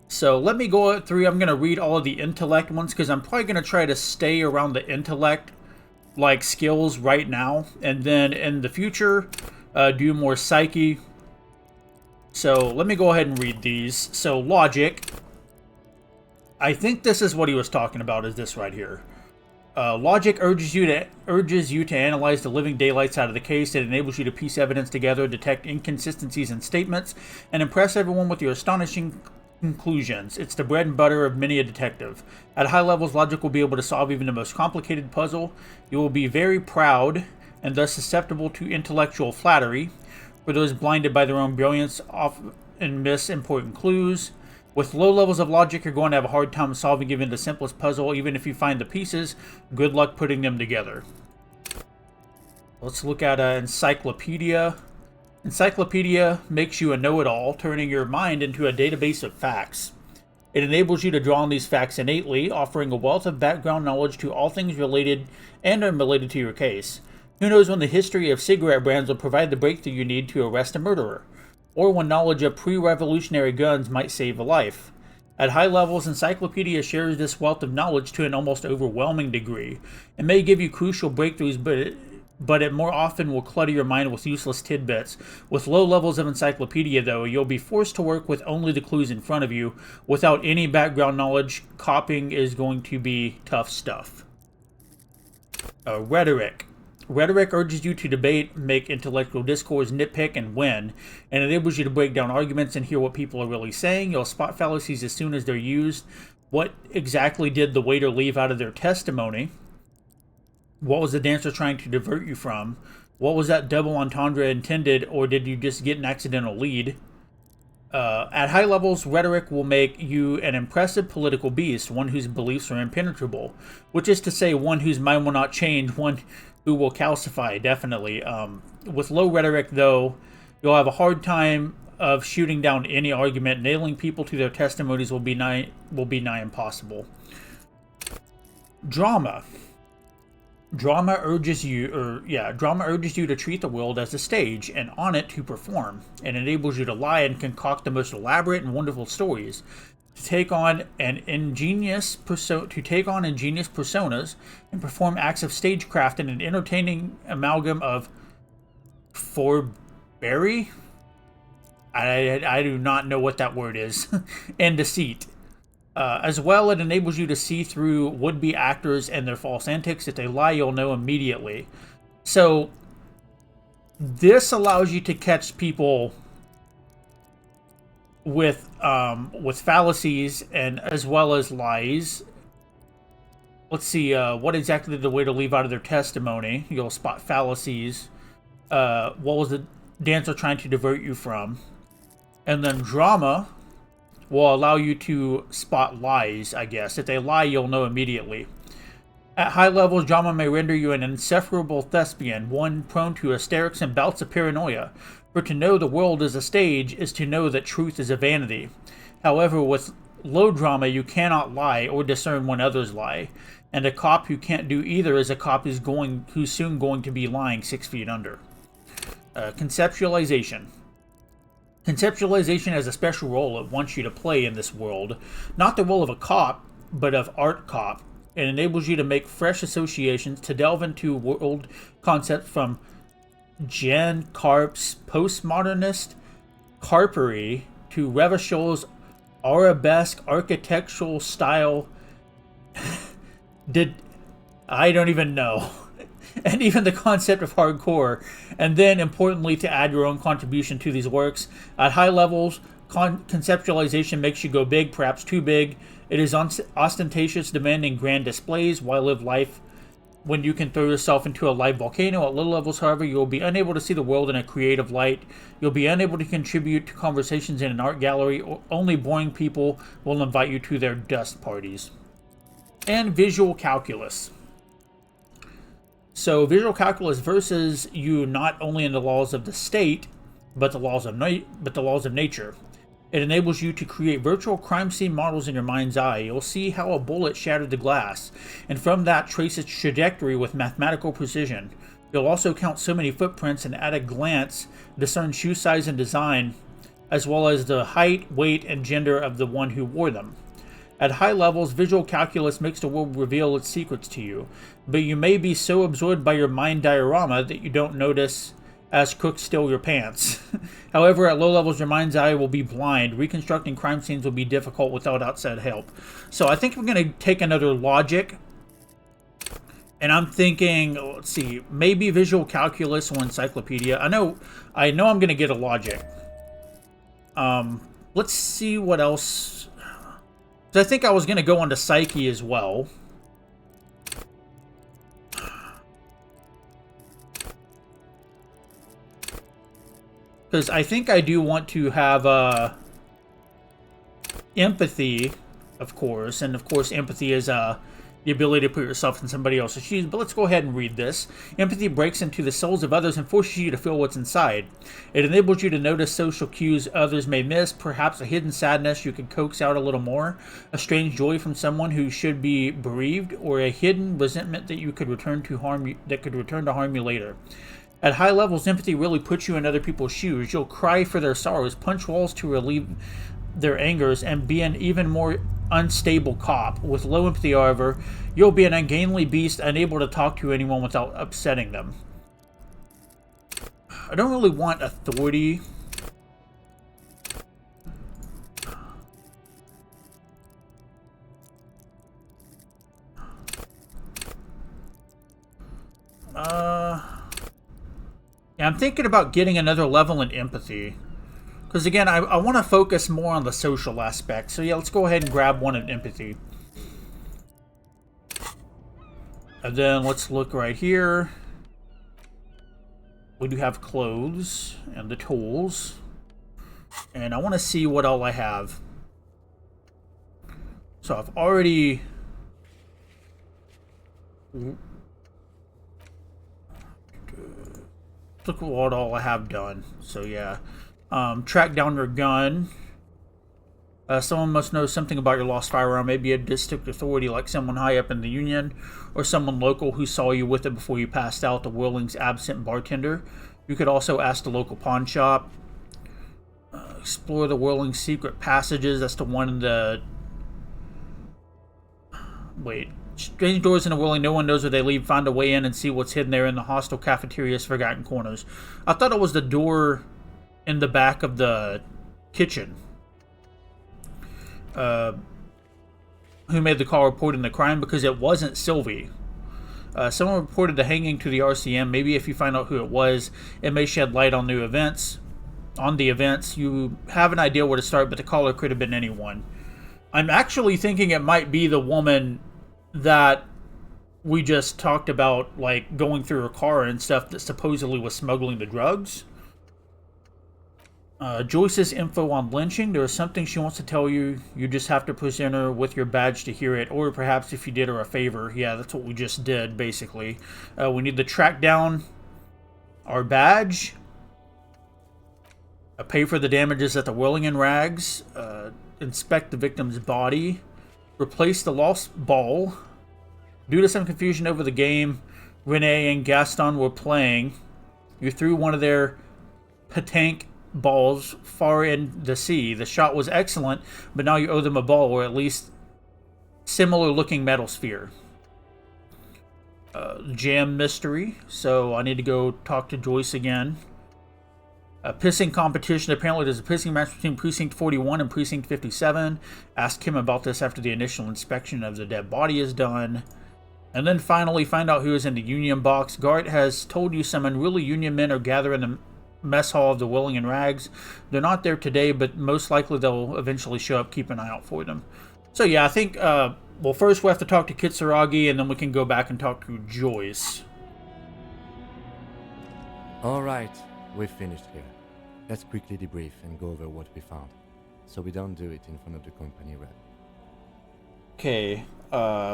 So let me go through. I'm going to read all of the intellect ones because I'm probably going to try to stay around the intellect like skills right now, and then in the future do more psyche. So let me go ahead and read these. So logic, I think this is what he was talking about, is this right here. Logic urges you to analyze the living daylights out of the case. It enables you to piece evidence together, detect inconsistencies in statements, and impress everyone with your astonishing conclusions. It's the bread and butter of many a detective. At high levels, logic will be able to solve even the most complicated puzzle. You will be very proud and thus susceptible to intellectual flattery. For those blinded by their own brilliance, often miss important clues. With low levels of logic, you're going to have a hard time solving even the simplest puzzle. Even if you find the pieces, good luck putting them together. Let's look at Encyclopedia. Encyclopedia makes you a know-it-all, turning your mind into a database of facts. It enables you to draw on these facts innately, offering a wealth of background knowledge to all things related and unrelated to your case. Who knows when the history of cigarette brands will provide the breakthrough you need to arrest a murderer, or when knowledge of pre-revolutionary guns might save a life. At high levels, Encyclopedia shares this wealth of knowledge to an almost overwhelming degree. It may give you crucial breakthroughs, but it more often will clutter your mind with useless tidbits. With low levels of Encyclopedia, though, you'll be forced to work with only the clues in front of you. Without any background knowledge, copying is going to be tough stuff. Rhetoric. Rhetoric urges you to debate, make intellectual discourse, nitpick, and win, and enables you to break down arguments and hear what people are really saying. You'll spot fallacies as soon as they're used. What exactly did the waiter leave out of their testimony? What was the dancer trying to divert you from? What was that double entendre intended, or did you just get an accidental lead? At high levels, rhetoric will make you an impressive political beast, one whose beliefs are impenetrable, which is to say one whose mind will not change, one who will calcify, definitely. With low rhetoric, though, you'll have a hard time of shooting down any argument. Nailing people to their testimonies will be nigh impossible. Drama. Drama urges you to treat the world as a stage and on it to perform. It enables you to lie and concoct the most elaborate and wonderful stories, to take on ingenious personas and perform acts of stagecraft in an entertaining amalgam of forbearing. I do not know what that word is, and deceit. As well, it enables you to see through would-be actors and their false antics. If they lie, you'll know immediately. So, this allows you to catch people with fallacies and as well as lies. Let's see, what exactly did the waiter leave out of their testimony? You'll spot fallacies. What was the dancer trying to divert you from? And then drama will allow you to spot lies, I guess. If they lie, you'll know immediately. At high levels, drama may render you an insufferable thespian, one prone to hysterics and bouts of paranoia. For to know the world is a stage is to know that truth is a vanity. However, with low drama, you cannot lie or discern when others lie. And a cop who can't do either is a cop who's soon going to be lying 6 feet under. Conceptualization. Conceptualization has a special role it wants you to play in this world. Not the role of a cop, but of art cop. It enables you to make fresh associations, to delve into world concepts from Jan Karp's postmodernist carpery to Revachel's arabesque architectural style. I don't even know. And even the concept of hardcore. And then, importantly, to add your own contribution to these works. At high levels, conceptualization makes you go big, perhaps too big. It is ostentatious, demanding grand displays. Why live life when you can throw yourself into a live volcano? At little levels, however, you will be unable to see the world in a creative light. You'll be unable to contribute to conversations in an art gallery. Only boring people will invite you to their dust parties. And visual calculus. So visual calculus versus you not only in the laws of the state, but the laws of nature. It enables you to create virtual crime scene models in your mind's eye. You'll see how a bullet shattered the glass, and from that trace its trajectory with mathematical precision. You'll also count so many footprints and at a glance discern shoe size and design, as well as the height, weight, and gender of the one who wore them. At high levels, visual calculus makes the world reveal its secrets to you, but you may be so absorbed by your mind diorama that you don't notice as crooks steal your pants. However, at low levels, your mind's eye will be blind. Reconstructing crime scenes will be difficult without outside help. So I think we're going to take another logic. And I'm thinking, let's see, maybe visual calculus or encyclopedia. I know I'm going to get a logic. Let's see what else. So I think I was going to go on to Psyche as well. Because I think I do want to have empathy, of course. And of course, empathy is the ability to put yourself in somebody else's shoes. But let's go ahead and read this. Empathy breaks into the souls of others and forces you to feel what's inside. It enables you to notice social cues others may miss, perhaps a hidden sadness you could coax out a little more, a strange joy from someone who should be bereaved, or a hidden resentment that could return to harm you later. At high levels, empathy really puts you in other people's shoes. You'll cry for their sorrows, punch walls to relieve their angers, and be an even more unstable cop. With low empathy, however, you'll be an ungainly beast, unable to talk to anyone without upsetting them. I don't really want authority. Yeah, I'm thinking about getting another level in empathy. Because again, I want to focus more on the social aspect. So yeah, let's go ahead and grab one in empathy. And then let's look right here. We do have clothes and the tools. And I want to see what all I have. So I've already... Look at what all I have done. So yeah. Track down your gun. Someone must know something about your lost firearm. Maybe a district authority like someone high up in the Union, or someone local who saw you with it before you passed out, the Whirling's absent bartender. You could also ask the local pawn shop. Explore the Whirling's secret passages. That's the one in the... Wait. Strange doors in the Whirling, no one knows where they lead. Find a way in and see what's hidden there in the hostile cafeteria's forgotten corners. I thought it was the door in the back of the kitchen. Who made the call reporting the crime? Because it wasn't Sylvie. Someone reported the hanging to the RCM. Maybe if you find out who it was, it may shed light on new events. On the events, you have an idea where to start, but the caller could have been anyone. I'm actually thinking it might be the woman that we just talked about, like going through her car and stuff, that supposedly was smuggling the drugs. Joyce's info on lynching. There is something she wants to tell you. You just have to present her with your badge to hear it. Or perhaps if you did her a favor. Yeah, that's what we just did, basically. We need to track down our badge. Pay for the damages at the Whirling and Rags. Inspect the victim's body. Replace the lost ball. Due to some confusion over the game Renee and Gaston were playing, you threw one of their petanque balls far in the sea. The shot was excellent, but now you owe them a ball, or at least similar looking metal sphere. Jam mystery, so I need to go talk to Joyce again. A pissing competition. Apparently there's a pissing match between Precinct 41 and Precinct 57. Ask him about this after the initial inspection of the dead body is done. And then finally find out who is in the Union box. Gart has told you some unruly Union men are gathering in the mess hall of the Willing and Rags. They're not there today, but most likely they'll eventually show up. Keep an eye out for them. So yeah, I think, well, first we have to talk to Kitsuragi, and then we can go back and talk to Joyce. Alright, we've finished here. Let's quickly debrief and go over what we found, so we don't do it in front of the company rep. Okay,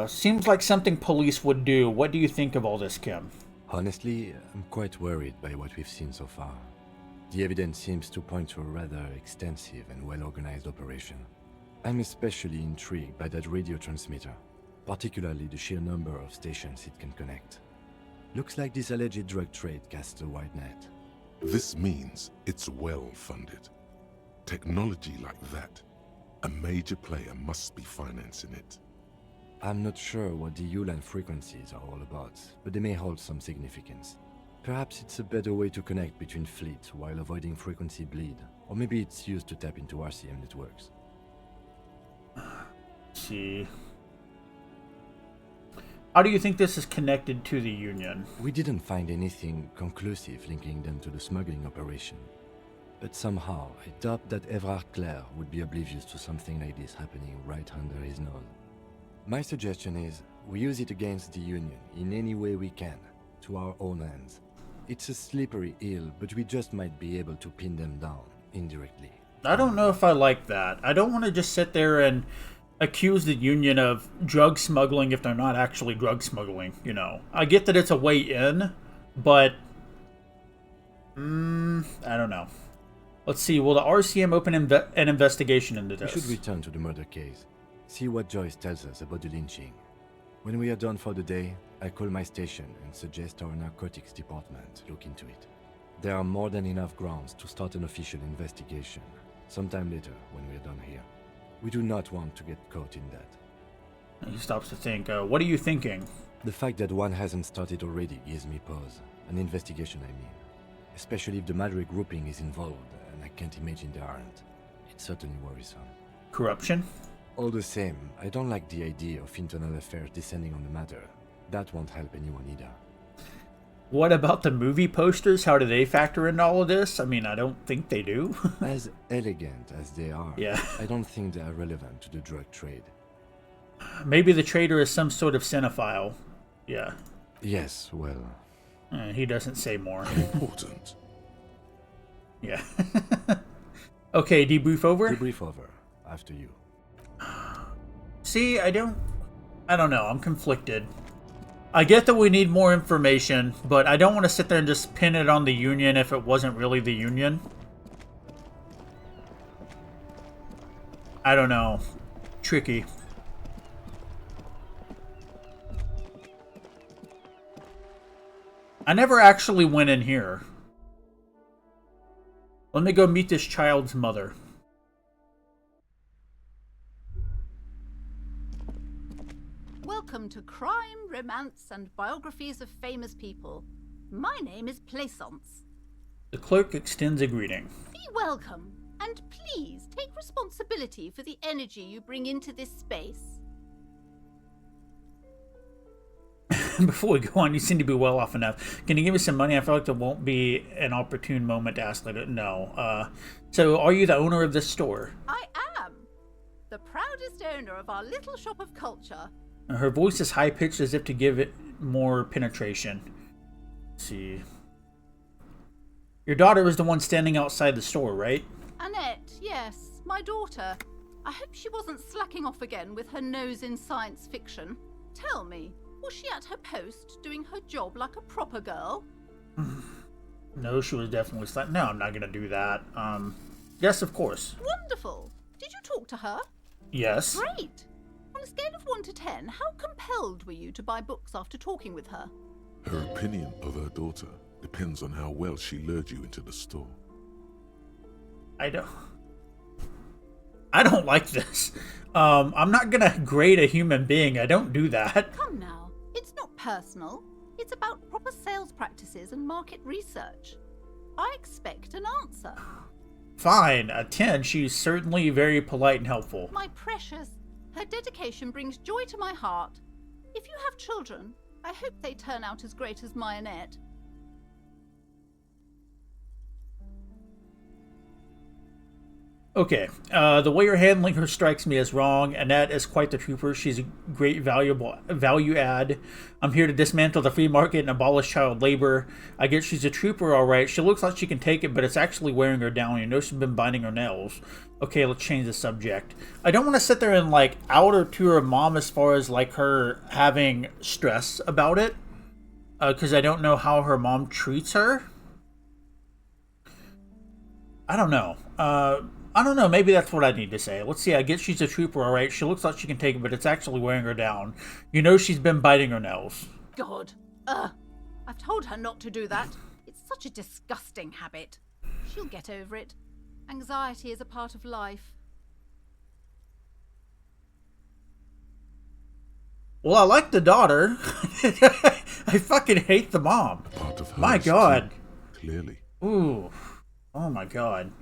seems like something police would do. What do you think of all this, Kim? Honestly, I'm quite worried by what we've seen so far. The evidence seems to point to a rather extensive and well-organized operation. I'm especially intrigued by that radio transmitter, particularly the sheer number of stations it can connect. Looks like this alleged drug trade casts a wide net. This means it's well funded. Technology like that, a major player must be financing it. I'm not sure what the Ulan frequencies are all about, but they may hold some significance. Perhaps it's a better way to connect between fleets while avoiding frequency bleed, or maybe it's used to tap into RCM networks. Let's see. How do you think this is connected to the Union? We didn't find anything conclusive linking them to the smuggling operation. But somehow, I doubt that Evrard Clare would be oblivious to something like this happening right under his nose. My suggestion is, we use it against the Union in any way we can, to our own ends. It's a slippery hill, but we just might be able to pin them down, indirectly. I don't know if I like that. I don't want to just sit there and accuse the Union of drug smuggling if they're not actually drug smuggling, you know. I get that it's a way in, but I don't know. Let's see, will the RCM open an investigation into this? We should return to the murder case, see what Joyce tells us about the lynching. When we are done for the day, I call my station and suggest our narcotics department look into it. There are more than enough grounds to start an official investigation, sometime later when we are done here. We do not want to get caught in that. He stops to think. What are you thinking? The fact that one hasn't started already gives me pause. An investigation, I mean. Especially if the Madrid grouping is involved, and I can't imagine they aren't. It's certainly worrisome. Corruption? All the same, I don't like the idea of internal affairs descending on the matter. That won't help anyone either. What about the movie posters? How do they factor into all of this? I mean, I don't think they do. As elegant as they are, yeah. I don't think they are relevant to the drug trade. Maybe the trader is some sort of cinephile. Yeah. Yes, well... he doesn't say more. Important. Yeah. Okay, debrief over? Debrief over. After you. See, I don't know. I'm conflicted. I get that we need more information, but I don't want to sit there and just pin it on the Union if it wasn't really the Union. I don't know. Tricky. I never actually went in here. Let me go meet this child's mother. Welcome to Crime, Romance, and Biographies of Famous People. My name is Plaisance. The clerk extends a greeting. Be welcome, and please take responsibility for the energy you bring into this space. Before we go on, you seem to be well off enough. Can you give me some money? I feel like there won't be an opportune moment to ask later. No. So, are you the owner of this store? I am. The proudest owner of our little shop of culture. Her voice is high-pitched as if to give it more penetration. Let's see. Your daughter is the one standing outside the store, right? Annette, yes, my daughter. I hope she wasn't slacking off again with her nose in science fiction. Tell me, was she at her post, doing her job like a proper girl? No, she was definitely slacking. No, I'm not going to do that. Yes, of course. Wonderful. Did you talk to her? Yes. Great. On a scale of 1 to 10, how compelled were you to buy books after talking with her? Her opinion of her daughter depends on how well she lured you into the store. I don't like this. I'm not gonna grade a human being. I don't do that. Come now, it's not personal. It's about proper sales practices and market research. I expect an answer. Fine, a 10. She's certainly very polite and helpful. My precious, her dedication brings joy to my heart. If you have children, I hope they turn out as great as my Annette. Okay, the way you're handling her strikes me as wrong. Annette is quite the trooper. She's a great value add. I'm here to dismantle the free market and abolish child labor. I guess she's a trooper, all right. She looks like she can take it, but it's actually wearing her down. You know she's been biting her nails. Okay, let's change the subject. I don't want to sit there and like out her to her mom as far as like her having stress about it, because I don't know how her mom treats her. I don't know. I don't know, maybe that's what I need to say. Let's see, I guess she's a trooper, alright. She looks like she can take it, but it's actually wearing her down. You know she's been biting her nails. God. I've told her not to do that. It's such a disgusting habit. She'll get over it. Anxiety is a part of life. Well, I like the daughter. I fucking hate the mom. Part of her My God. too, clearly. Ooh. Oh my God.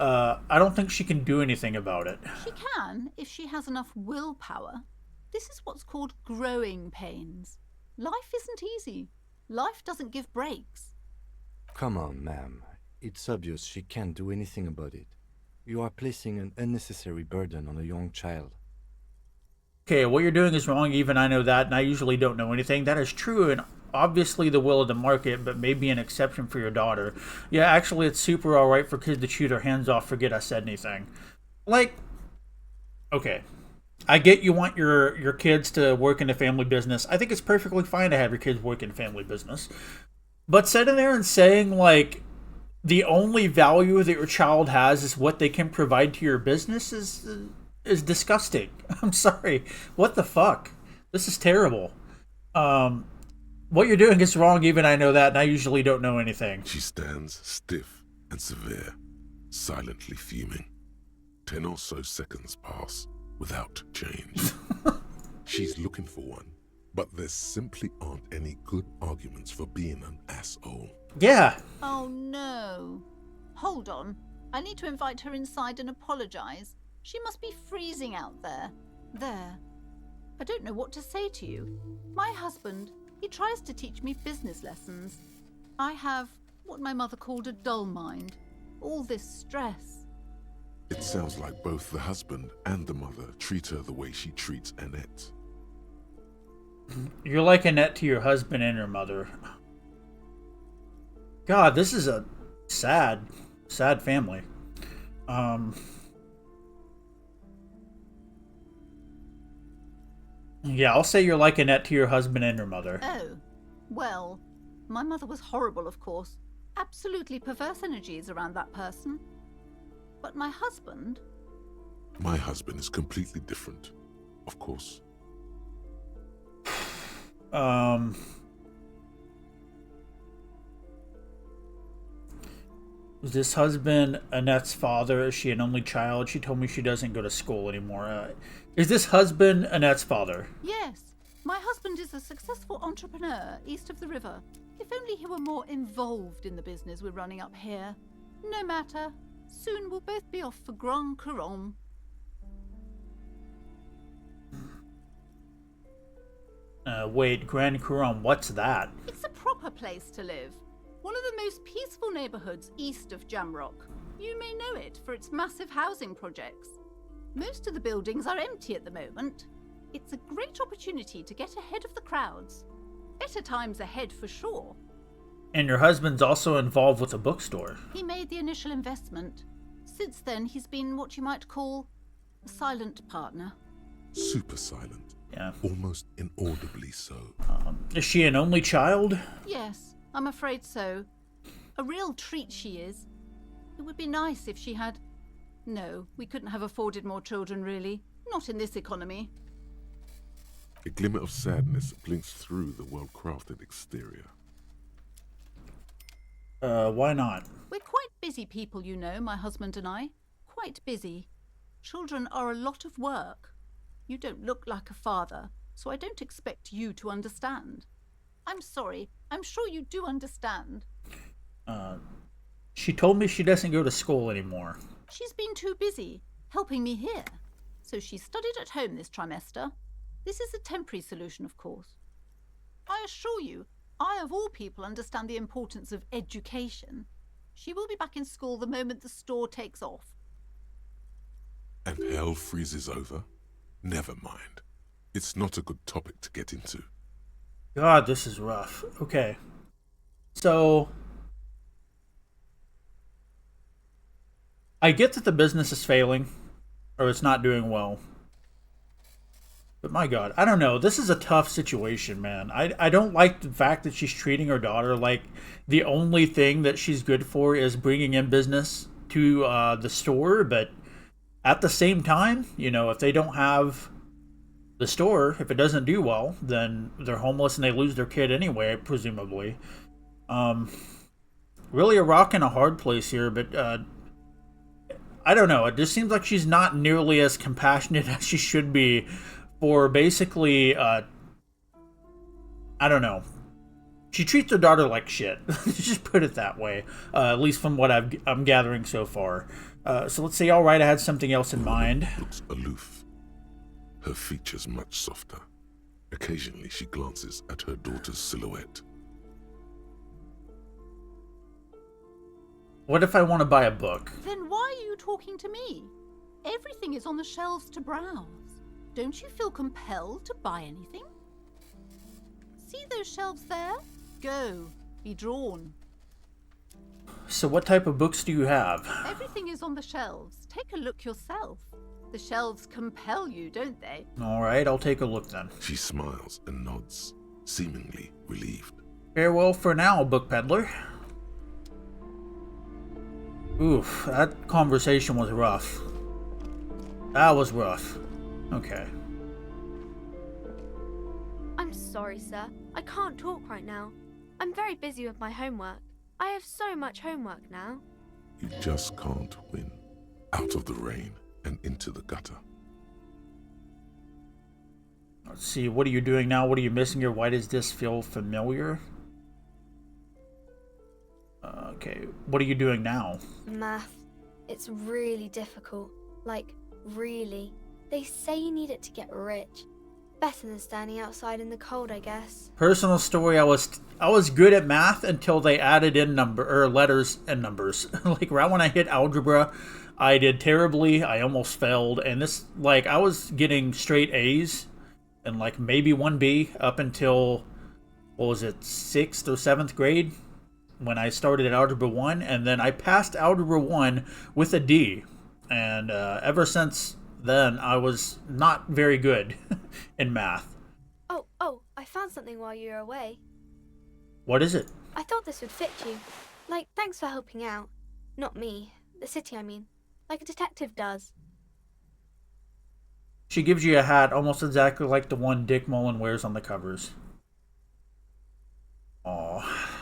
I don't think she can do anything about it. She can, if she has enough willpower. This is what's called growing pains. Life isn't easy. Life doesn't give breaks. Come on, ma'am. It's obvious she can't do anything about it. You are placing an unnecessary burden on a young child. Okay, what you're doing is wrong, even I know that, and I usually don't know anything. That is true, and obviously the will of the market, but maybe an exception for your daughter. Yeah, actually, it's super alright for kids to chew their hands off, forget I said anything. Like, okay. I get you want your kids to work in the family business. I think it's perfectly fine to have your kids work in family business. But sitting there and saying, like, the only value that your child has is what they can provide to your business is disgusting. I'm sorry. What the fuck? This is terrible. What you're doing is wrong, even I know that, and I usually don't know anything. She stands stiff and severe, silently fuming. 10 or so seconds pass without change. She's looking for one, but there simply aren't any good arguments for being an asshole. Yeah. Oh no. Hold on. I need to invite her inside and apologize. She must be freezing out there. There. I don't know what to say to you. My husband, he tries to teach me business lessons. I have what my mother called a dull mind. All this stress. It sounds like both the husband and the mother treat her the way she treats Annette. You're like Annette to your husband and your mother. God, this is a sad family. Yeah, I'll say you're like Annette to your husband and your mother. Oh, well, my mother was horrible, of course. Absolutely perverse energies around that person. But my husband... My husband is completely different, of course. Is this husband Annette's father? Is she an only child? She told me she doesn't go to school anymore. Is this husband Annette's father? Yes. My husband is a successful entrepreneur east of the river. If only he were more involved in the business we're running up here. No matter. Soon we'll both be off for Grand Couronne. Wait, Grand Couronne, what's that? It's a proper place to live. One of the most peaceful neighborhoods east of Jamrock. You may know it for its massive housing projects. Most of the buildings are empty at the moment. It's a great opportunity to get ahead of the crowds. Better times ahead for sure. And your husband's also involved with a bookstore. He made the initial investment. Since then, he's been what you might call a silent partner. Super silent. Yeah. Almost inaudibly so. Is she an only child? Yes, I'm afraid so. A real treat she is. It would be nice if she had... No, we couldn't have afforded more children, really. Not in this economy. A glimmer of sadness blinks through the well-crafted exterior. Why not? We're quite busy people, you know, my husband and I. Quite busy. Children are a lot of work. You don't look like a father, so I don't expect you to understand. I'm sorry. I'm sure you do understand. She told me she doesn't go to school anymore. She's been too busy helping me here. So she studied at home this trimester. This is a temporary solution, of course. I assure you, I of all people understand the importance of education. She will be back in school the moment the store takes off. And hell freezes over? Never mind. It's not a good topic to get into. God, this is rough. Okay. So, I get that the business is failing, or it's not doing well. But my God, I don't know. This is a tough situation, man. I don't like the fact that she's treating her daughter like the only thing that she's good for is bringing in business to the store. But at the same time, you know, if they don't have the store, if it doesn't do well, then they're homeless and they lose their kid anyway, presumably. Really a rock and a hard place here, but I don't know. It just seems like she's not nearly as compassionate as she should be for basically, I don't know. She treats her daughter like shit. Just put it that way. At least from what I'm gathering so far. So let's say, all right, I had something else in mind. Looks aloof. Her features much softer. Occasionally she glances at her daughter's silhouette. What if I want to buy a book? Then why are you talking to me? Everything is on the shelves to browse. Don't you feel compelled to buy anything? See those shelves there? Go. Be drawn. So what type of books do you have? Everything is on the shelves. Take a look yourself. The shelves compel you, don't they? All right, I'll take a look then. She smiles and nods, seemingly relieved. Farewell for now, book peddler. Oof, that conversation was rough. That was rough. Okay. I'm sorry, sir. I can't talk right now. I'm very busy with my homework. I have so much homework now. You just can't win. Out of the rain and into the gutter. Let's see, what are you doing now? What are you missing here? Why does this feel familiar? Okay, what are you doing now? Math. It's really difficult. Like, really. They say you need it to get rich. Better than standing outside in the cold, I guess. Personal story, I was good at math until they added in letters and numbers. Like right when I hit algebra, I did terribly. I almost failed, and this, like, I was getting straight A's and like maybe 1B up until, what was it, 6th or 7th grade when I started at Algebra 1, and then I passed Algebra 1 with a D, and ever since then I was not very good in math. Oh, I found something while you were away. What is it? I thought this would fit you. Like, thanks for helping out. Not me. The city, I mean. Like a detective does. She gives you a hat almost exactly like the one Dick Mullen wears on the covers. Aw.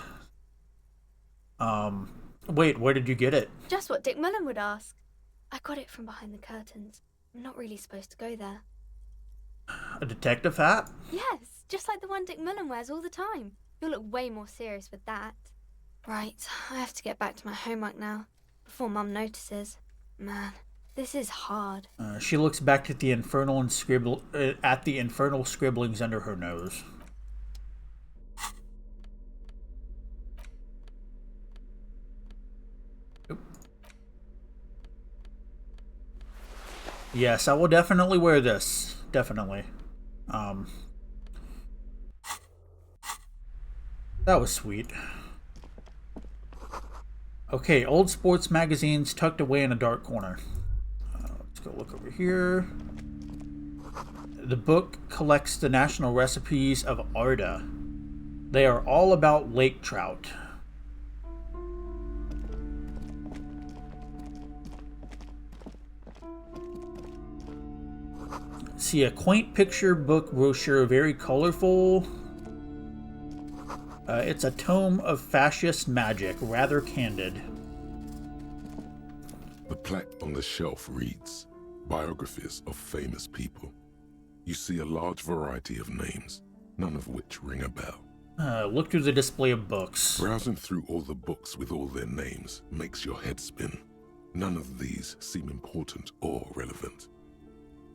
Wait, where did you get it? Just what Dick Mullen would ask. I got it from behind the curtains. I'm not really supposed to go there. A detective hat? Yes, just like the one Dick Mullen wears all the time. You'll look way more serious with that. Right, I have to get back to my homework now, before Mum notices. Man, this is hard. She looks back at the infernal scribblings under her nose. Oop. Yes, I will definitely wear this. Definitely. That was sweet. Okay, old sports magazines tucked away in a dark corner. Let's go look over here. The book collects the national recipes of Arda. They are all about lake trout. See, a quaint picture book brochure, very colorful. It's a tome of fascist magic, rather candid. The plaque on the shelf reads, biographies of famous people. You see a large variety of names, none of which ring a bell. Look through the display of books. Browsing through all the books with all their names makes your head spin. None of these seem important or relevant.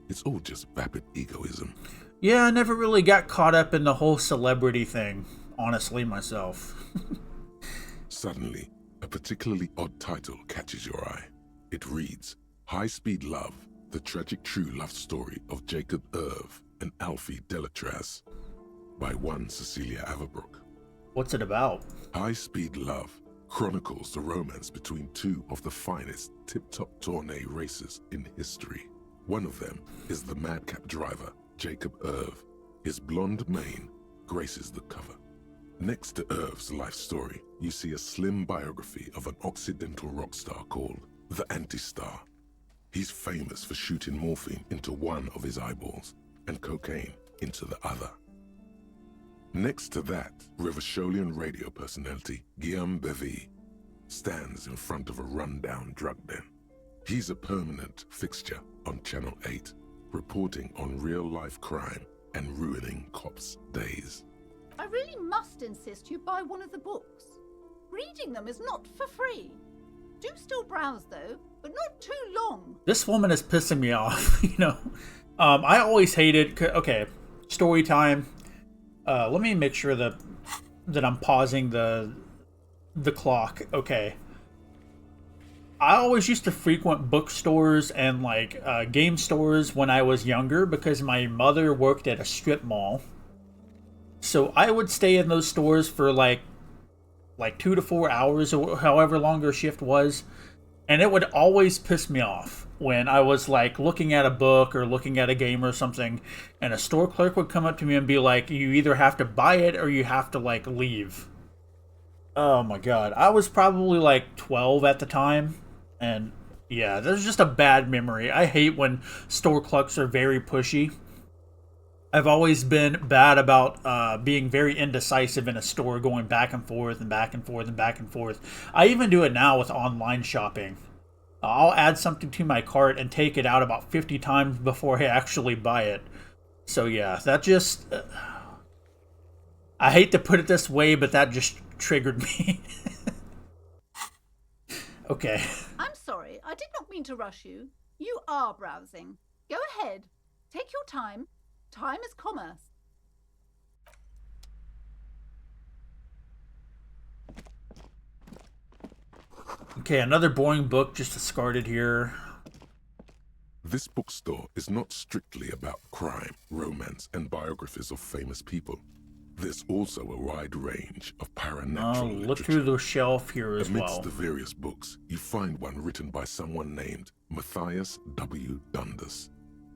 It's all just vapid egoism. Yeah, I never really got caught up in the whole celebrity thing, honestly, myself. Suddenly, a particularly odd title catches your eye. It reads, High Speed Love, the tragic true love story of Jacob Irv and Alfie Delatraz, by one Cecilia Averbrook. What's it about? High Speed Love chronicles the romance between two of the finest tip-top tourney racers in history. One of them is the madcap driver, Jacob Irv. His blonde mane graces the cover. Next to Irv's life story, you see a slim biography of an Occidental rock star called the Anti-Star. He's famous for shooting morphine into one of his eyeballs and cocaine into the other. Next to that, Rivasholian radio personality Guillaume Bevy stands in front of a rundown drug den. He's a permanent fixture on Channel 8, reporting on real-life crime and ruining cops' days. I really must insist you buy one of the books. Reading them is not for free. Do still browse though, but not too long. This woman is pissing me off, you know. I always hated... Okay, story time. Let me make sure that I'm pausing the clock. Okay. I always used to frequent bookstores and like game stores when I was younger because my mother worked at a strip mall. So I would stay in those stores for like 2 to 4 hours or however long her shift was. And it would always piss me off when I was like looking at a book or looking at a game or something, and a store clerk would come up to me and be like, you either have to buy it or you have to like leave. Oh my god. I was probably like 12 at the time, and yeah, there's just a bad memory. I hate when store clerks are very pushy. I've always been bad about being very indecisive in a store, going back and forth and back and forth and back and forth. I even do it now with online shopping. I'll add something to my cart and take it out about 50 times before I actually buy it. So yeah, that just... I hate to put it this way, but that just triggered me. Okay. I'm sorry, I did not mean to rush you. You are browsing. Go ahead. Take your time. Time is commerce. Okay, another boring book just discarded here. This bookstore is not strictly about crime, romance, and biographies of famous people. There's also a wide range of paranatural literature. Look through the shelf here as well. Amidst the various books, you find one written by someone named Matthias W. Dundas.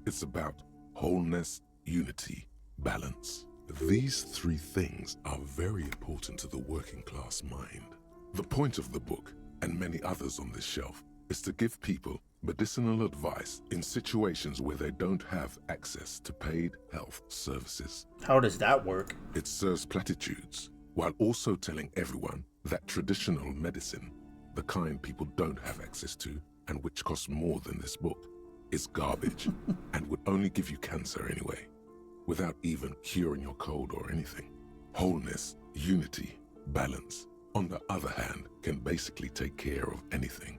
It's about wholeness, unity, balance. These three things are very important to the working class mind. The point of the book, and many others on this shelf, is to give people medicinal advice in situations where they don't have access to paid health services. How does that work? It serves platitudes, while also telling everyone that traditional medicine, the kind people don't have access to, and which costs more than this book, is garbage and would only give you cancer anyway, without even curing your cold or anything. Wholeness, unity, balance, on the other hand, can basically take care of anything.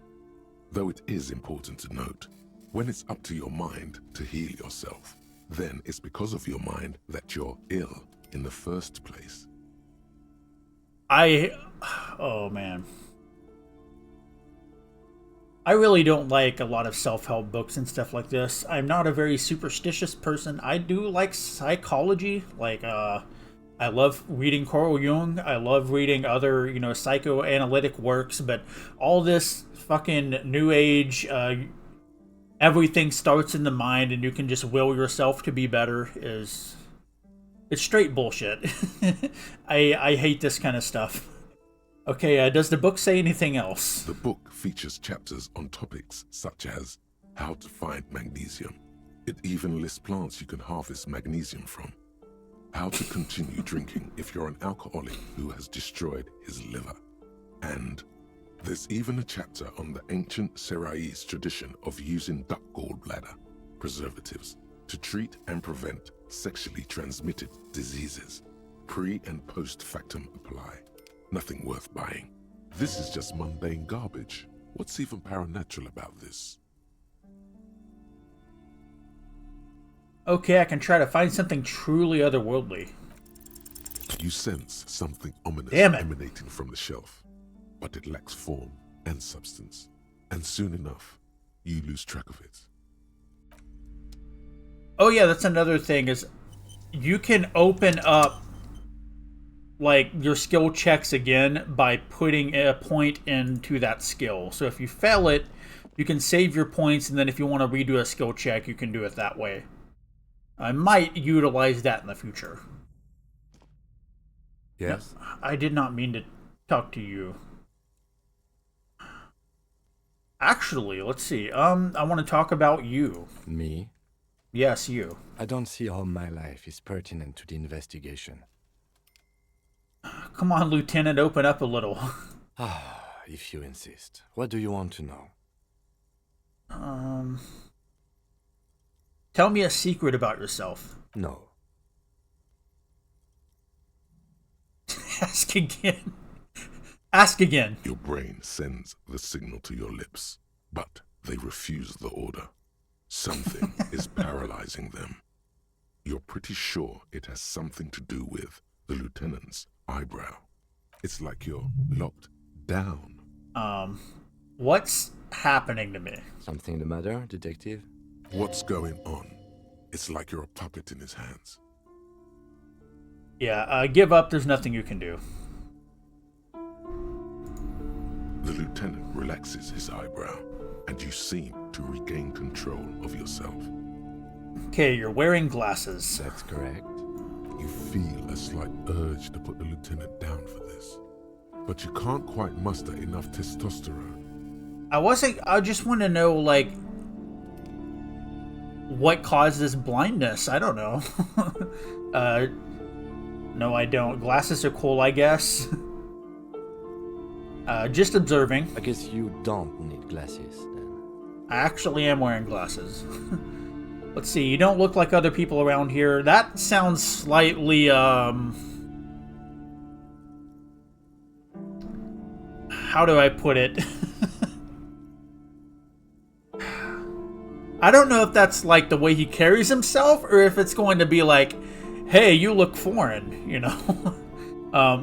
Though it is important to note, when it's up to your mind to heal yourself, then it's because of your mind that you're ill in the first place. Oh man. I really don't like a lot of self-help books and stuff like this. I'm not a very superstitious person. I do like psychology. Like, I love reading Carl Jung. I love reading other, psychoanalytic works. But all this fucking new age, everything starts in the mind and you can just will yourself to be better it's straight bullshit. I hate this kind of stuff. Okay, does the book say anything else? The book features chapters on topics such as how to find magnesium. It even lists plants you can harvest magnesium from. How to continue drinking if you're an alcoholic who has destroyed his liver. And there's even a chapter on the ancient Seraïs tradition of using duck gallbladder preservatives, to treat and prevent sexually transmitted diseases. Pre and post factum apply. Nothing worth buying. This is just mundane garbage. What's even paranatural about this? Okay, I can try to find something truly otherworldly. You sense something ominous Damn it. emanating from the shelf, but it lacks form and substance, and soon enough, you lose track of it. Oh yeah, that's another thing is you can open up like your skill checks again by putting a point into that skill. So if you fail it, you can save your points, and then if you want to redo a skill check, you can do it that way. I might utilize that in the future. Yes? I did not mean to talk to you. Actually, let's see. I want to talk about you. Me? Yes, you. I don't see how my life is pertinent to the investigation. Come on, Lieutenant, open up a little. If you insist. What do you want to know? Tell me a secret about yourself. No. Ask again. Ask again. Your brain sends the signal to your lips, but they refuse the order. Something is paralyzing them. You're pretty sure it has something to do with the lieutenant's eyebrow. It's like you're locked down. What's happening to me? Something the matter, detective? What's going on? It's like you're a puppet in his hands. Yeah, give up. There's nothing you can do. The lieutenant relaxes his eyebrow, and you seem to regain control of yourself. Okay, you're wearing glasses. That's correct. You feel a slight urge to put the lieutenant down for this, but you can't quite muster enough testosterone. I just want to know, like, what causes blindness? I don't know. No, I don't. Glasses are cool, I guess. Just observing. I guess you don't need glasses, then. I actually am wearing glasses. Let's see, you don't look like other people around here. That sounds slightly, how do I put it? I don't know if that's like the way he carries himself, or if it's going to be like, hey, you look foreign, you know?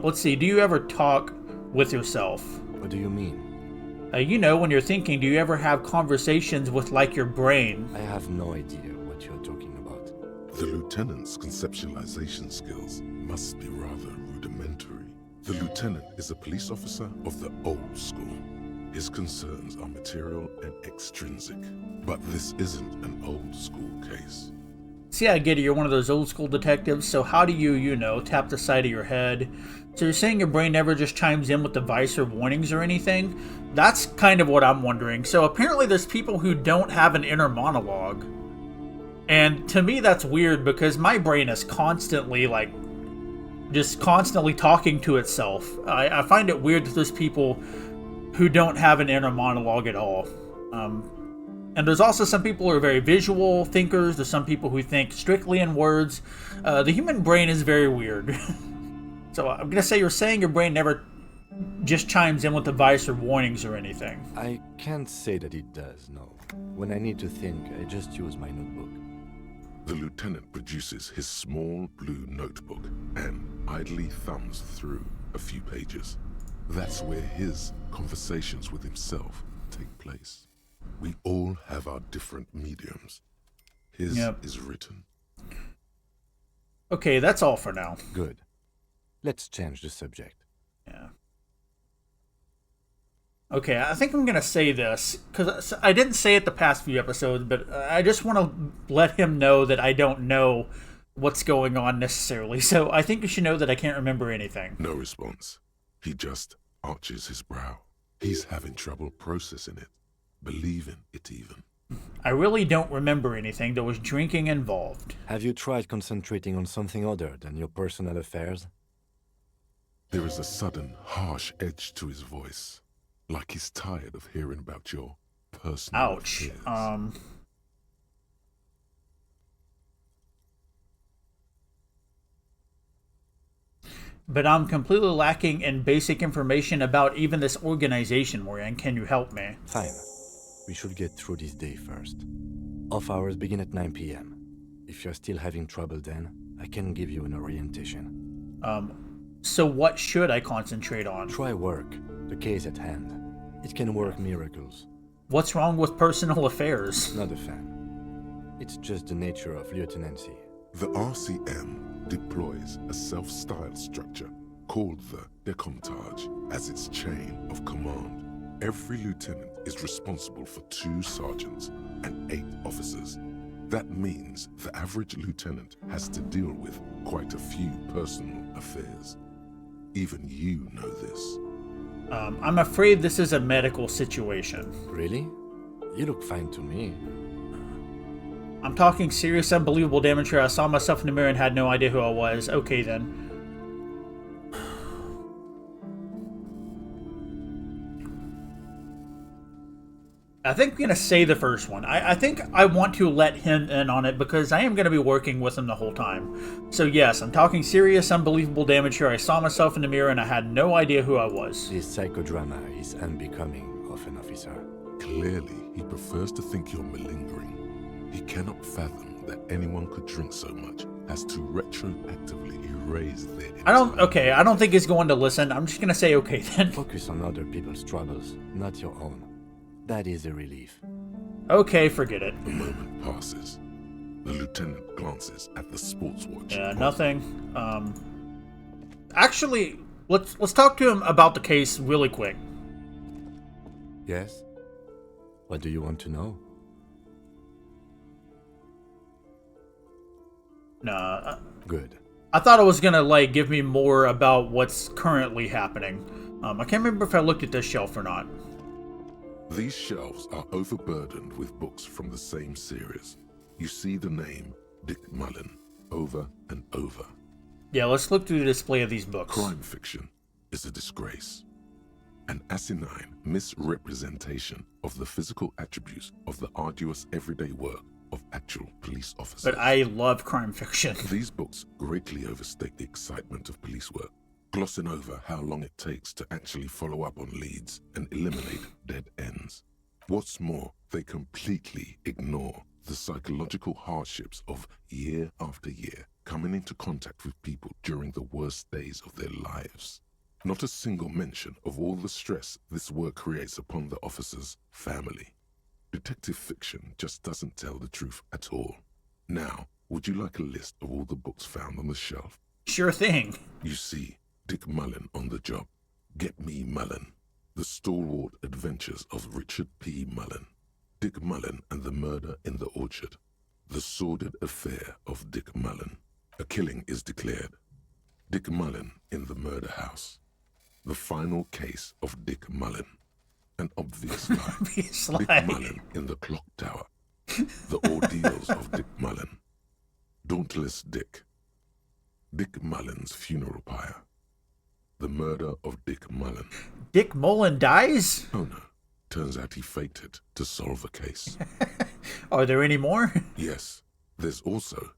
Let's see, do you ever talk with yourself? What do you mean? You know, when you're thinking, do you ever have conversations with, like, your brain? I have no idea what you're talking about. The lieutenant's conceptualization skills must be rather rudimentary. The lieutenant is a police officer of the old school. His concerns are material and extrinsic, but this isn't an old school case. See, I get it, you're one of those old school detectives, so how do you know, tap the side of your head? So you're saying your brain never just chimes in with device or warnings or anything? That's kind of what I'm wondering. So apparently there's people who don't have an inner monologue. And to me that's weird because my brain is constantly, like, just constantly talking to itself. I find it weird that there's people who don't have an inner monologue at all. And there's also some people who are very visual thinkers. There's some people who think strictly in words. The human brain is very weird. So I'm going to say you're saying your brain never just chimes in with advice or warnings or anything. I can't say that it does, no. When I need to think, I just use my notebook. The lieutenant produces his small blue notebook and idly thumbs through a few pages. That's where his conversations with himself take place. We all have our different mediums. His is written. Okay, that's all for now. Good. Let's change the subject. Yeah. Okay, I think I'm going to say this, because I didn't say it the past few episodes, but I just want to let him know that I don't know what's going on necessarily. So I think you should know that I can't remember anything. No response. He just arches his brow. He's having trouble processing it, believing it even. I really don't remember anything. There was drinking involved. Have you tried concentrating on something other than your personal affairs? There is a sudden, harsh edge to his voice, like he's tired of hearing about your personal Ouch. affairs. but I'm completely lacking in basic information about even this organization we're in. Can you help me? Fine. We should get through this day first. Off hours begin at 9 p.m. If you're still having trouble then, I can give you an orientation. So what should I concentrate on? Try work, the case at hand. It can work miracles. What's wrong with personal affairs? Not a fan. It's just the nature of lieutenancy. The RCM deploys a self-styled structure called the Decomptage as its chain of command. Every lieutenant is responsible for 2 sergeants and 8 officers. That means the average lieutenant has to deal with quite a few personal affairs. Even you know this. I'm afraid this is a medical situation. Really? You look fine to me. I'm talking serious, unbelievable damage here. I saw myself in the mirror and had no idea who I was. Okay, then. I think I'm going to say the first one. I think I want to let him in on it because I am going to be working with him the whole time. So yes, I'm talking serious, unbelievable damage here. I saw myself in the mirror and I had no idea who I was. This psychodrama is unbecoming of an officer. Clearly, he prefers to think you're malingering. He cannot fathom that anyone could drink so much as to retroactively erase their I don't think he's going to listen. I'm just going to say okay then. Focus on other people's troubles, not your own. That is a relief. Okay, forget it. A moment passes. The lieutenant glances at the sports watch. Yeah, nothing. Actually, let's talk to him about the case really quick. Yes? What do you want to know? Nah. Good. I thought it was gonna give me more about what's currently happening. I can't remember if I looked at this shelf or not. These shelves are overburdened with books from the same series. You see the name Dick Mullen over and over. Yeah, let's look through the display of these books. Crime fiction is a disgrace. An asinine misrepresentation of the physical attributes of the arduous everyday work of actual police officers. But I love crime fiction. These books greatly overstate the excitement of police work, glossing over how long it takes to actually follow up on leads and eliminate dead ends. What's more, they completely ignore the psychological hardships of year after year coming into contact with people during the worst days of their lives. Not a single mention of all the stress this work creates upon the officer's family. Detective fiction just doesn't tell the truth at all. Now, would you like a list of all the books found on the shelf? Sure thing. You see Dick Mullen on the job. Get Me Mullen. The Stalwart Adventures of Richard P. Mullen. Dick Mullen and the Murder in the Orchard. The Sordid Affair of Dick Mullen. A killing is declared. Dick Mullen in the Murder House. The Final Case of Dick Mullen. An Obvious Lie. Dick Mullen in the Clock Tower. The Ordeals of Dick Mullen. Dauntless Dick. Dick Mullen's Funeral Pyre. The Murder of Dick Mullen. Dick Mullen dies? Oh no. Turns out he faked it to solve a case. Are there any more? Yes. There's also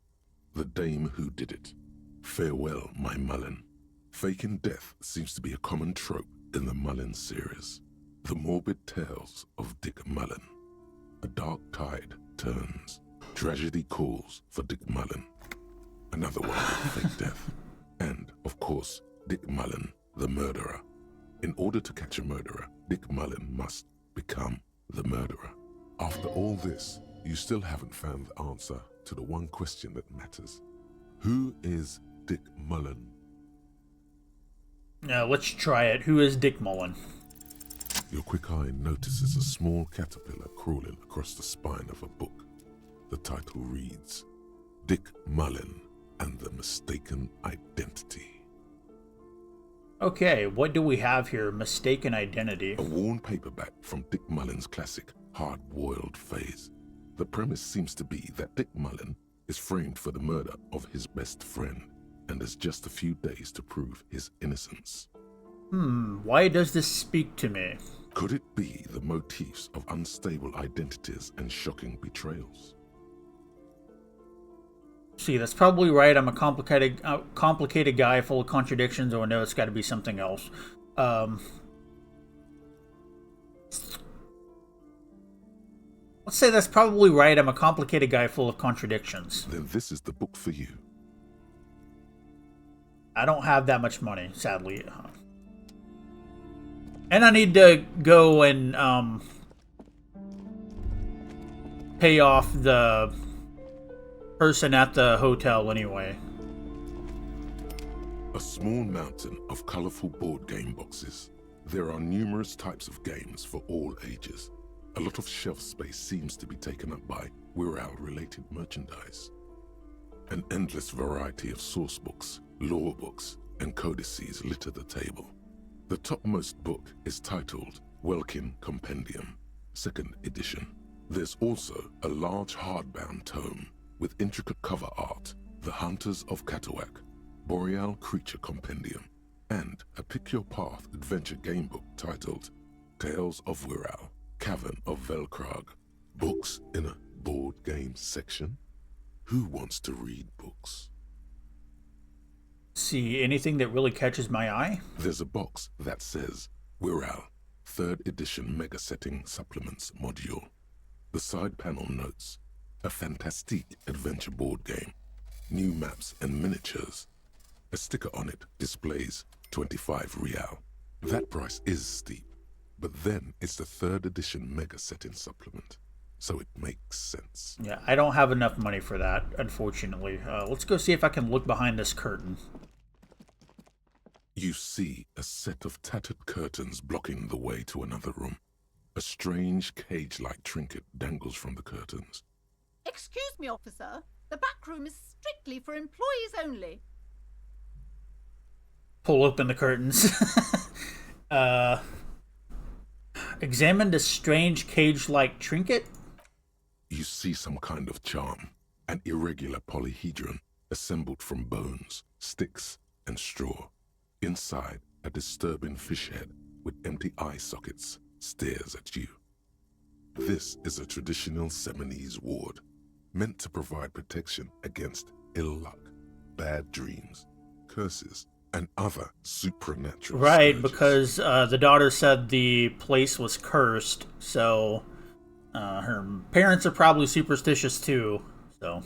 The Dame Who Did It. Farewell, My Mullen. Faking death seems to be a common trope in the Mullen series. The Morbid Tales of Dick Mullen. A dark tide turns. Tragedy calls for Dick Mullen. Another one with fake death. And, of course, Dick Mullen, the murderer. In order to catch a murderer, Dick Mullen must become the murderer. After all this, you still haven't found the answer to the one question that matters. Who is Dick Mullen? Now, let's try it. Who is Dick Mullen? Your quick eye notices a small caterpillar crawling across the spine of a book. The title reads, Dick Mullen and the Mistaken Identity. Okay, what do we have here? Mistaken Identity. A worn paperback from Dick Mullen's classic hard-boiled phase. The premise seems to be that Dick Mullen is framed for the murder of his best friend and has just a few days to prove his innocence. Why does this speak to me? Could it be the motifs of unstable identities and shocking betrayals? see, that's probably right. I'm a complicated guy full of contradictions, or no, it's got to be something else. Let's say that's probably right. I'm a complicated guy full of contradictions. Then this is the book for you. I don't have that much money, sadly. And I need to go and pay off the person at the hotel anyway. A small mountain of colorful board game boxes. There are numerous types of games for all ages. A lot of shelf space seems to be taken up by Wirral-related merchandise. An endless variety of source books, lore books, and codices litter the table. The topmost book is titled Welkin Compendium, 2nd edition. There's also a large hardbound tome with intricate cover art, The Hunters of Katawak, Boreal Creature Compendium, and a Pick Your Path adventure game book titled Tales of Wirral, Cavern of Velkrag. Books in a board game section? Who wants to read books? See, anything that really catches my eye? There's a box that says Wirral, 3rd edition Mega Setting Supplements Module. The side panel notes, a fantastique adventure board game, new maps and miniatures. A sticker on it displays 25 real. That price is steep, but then it's the 3rd edition Mega Setting Supplement, so it makes sense. Yeah, I don't have enough money for that, unfortunately. Let's go see if I can look behind this curtain. You see a set of tattered curtains blocking the way to another room. A strange cage-like trinket dangles from the curtains. Excuse me, officer. The back room is strictly for employees only. Pull open the curtains. Examined a strange cage-like trinket? You see some kind of charm, an irregular polyhedron assembled from bones, sticks, and straw. Inside, a disturbing fish head with empty eye sockets stares at you. This is a traditional Seminese ward, meant to provide protection against ill luck, bad dreams, curses, and other supernatural Right, scourges. because the daughter said the place was cursed, so her parents are probably superstitious too. So,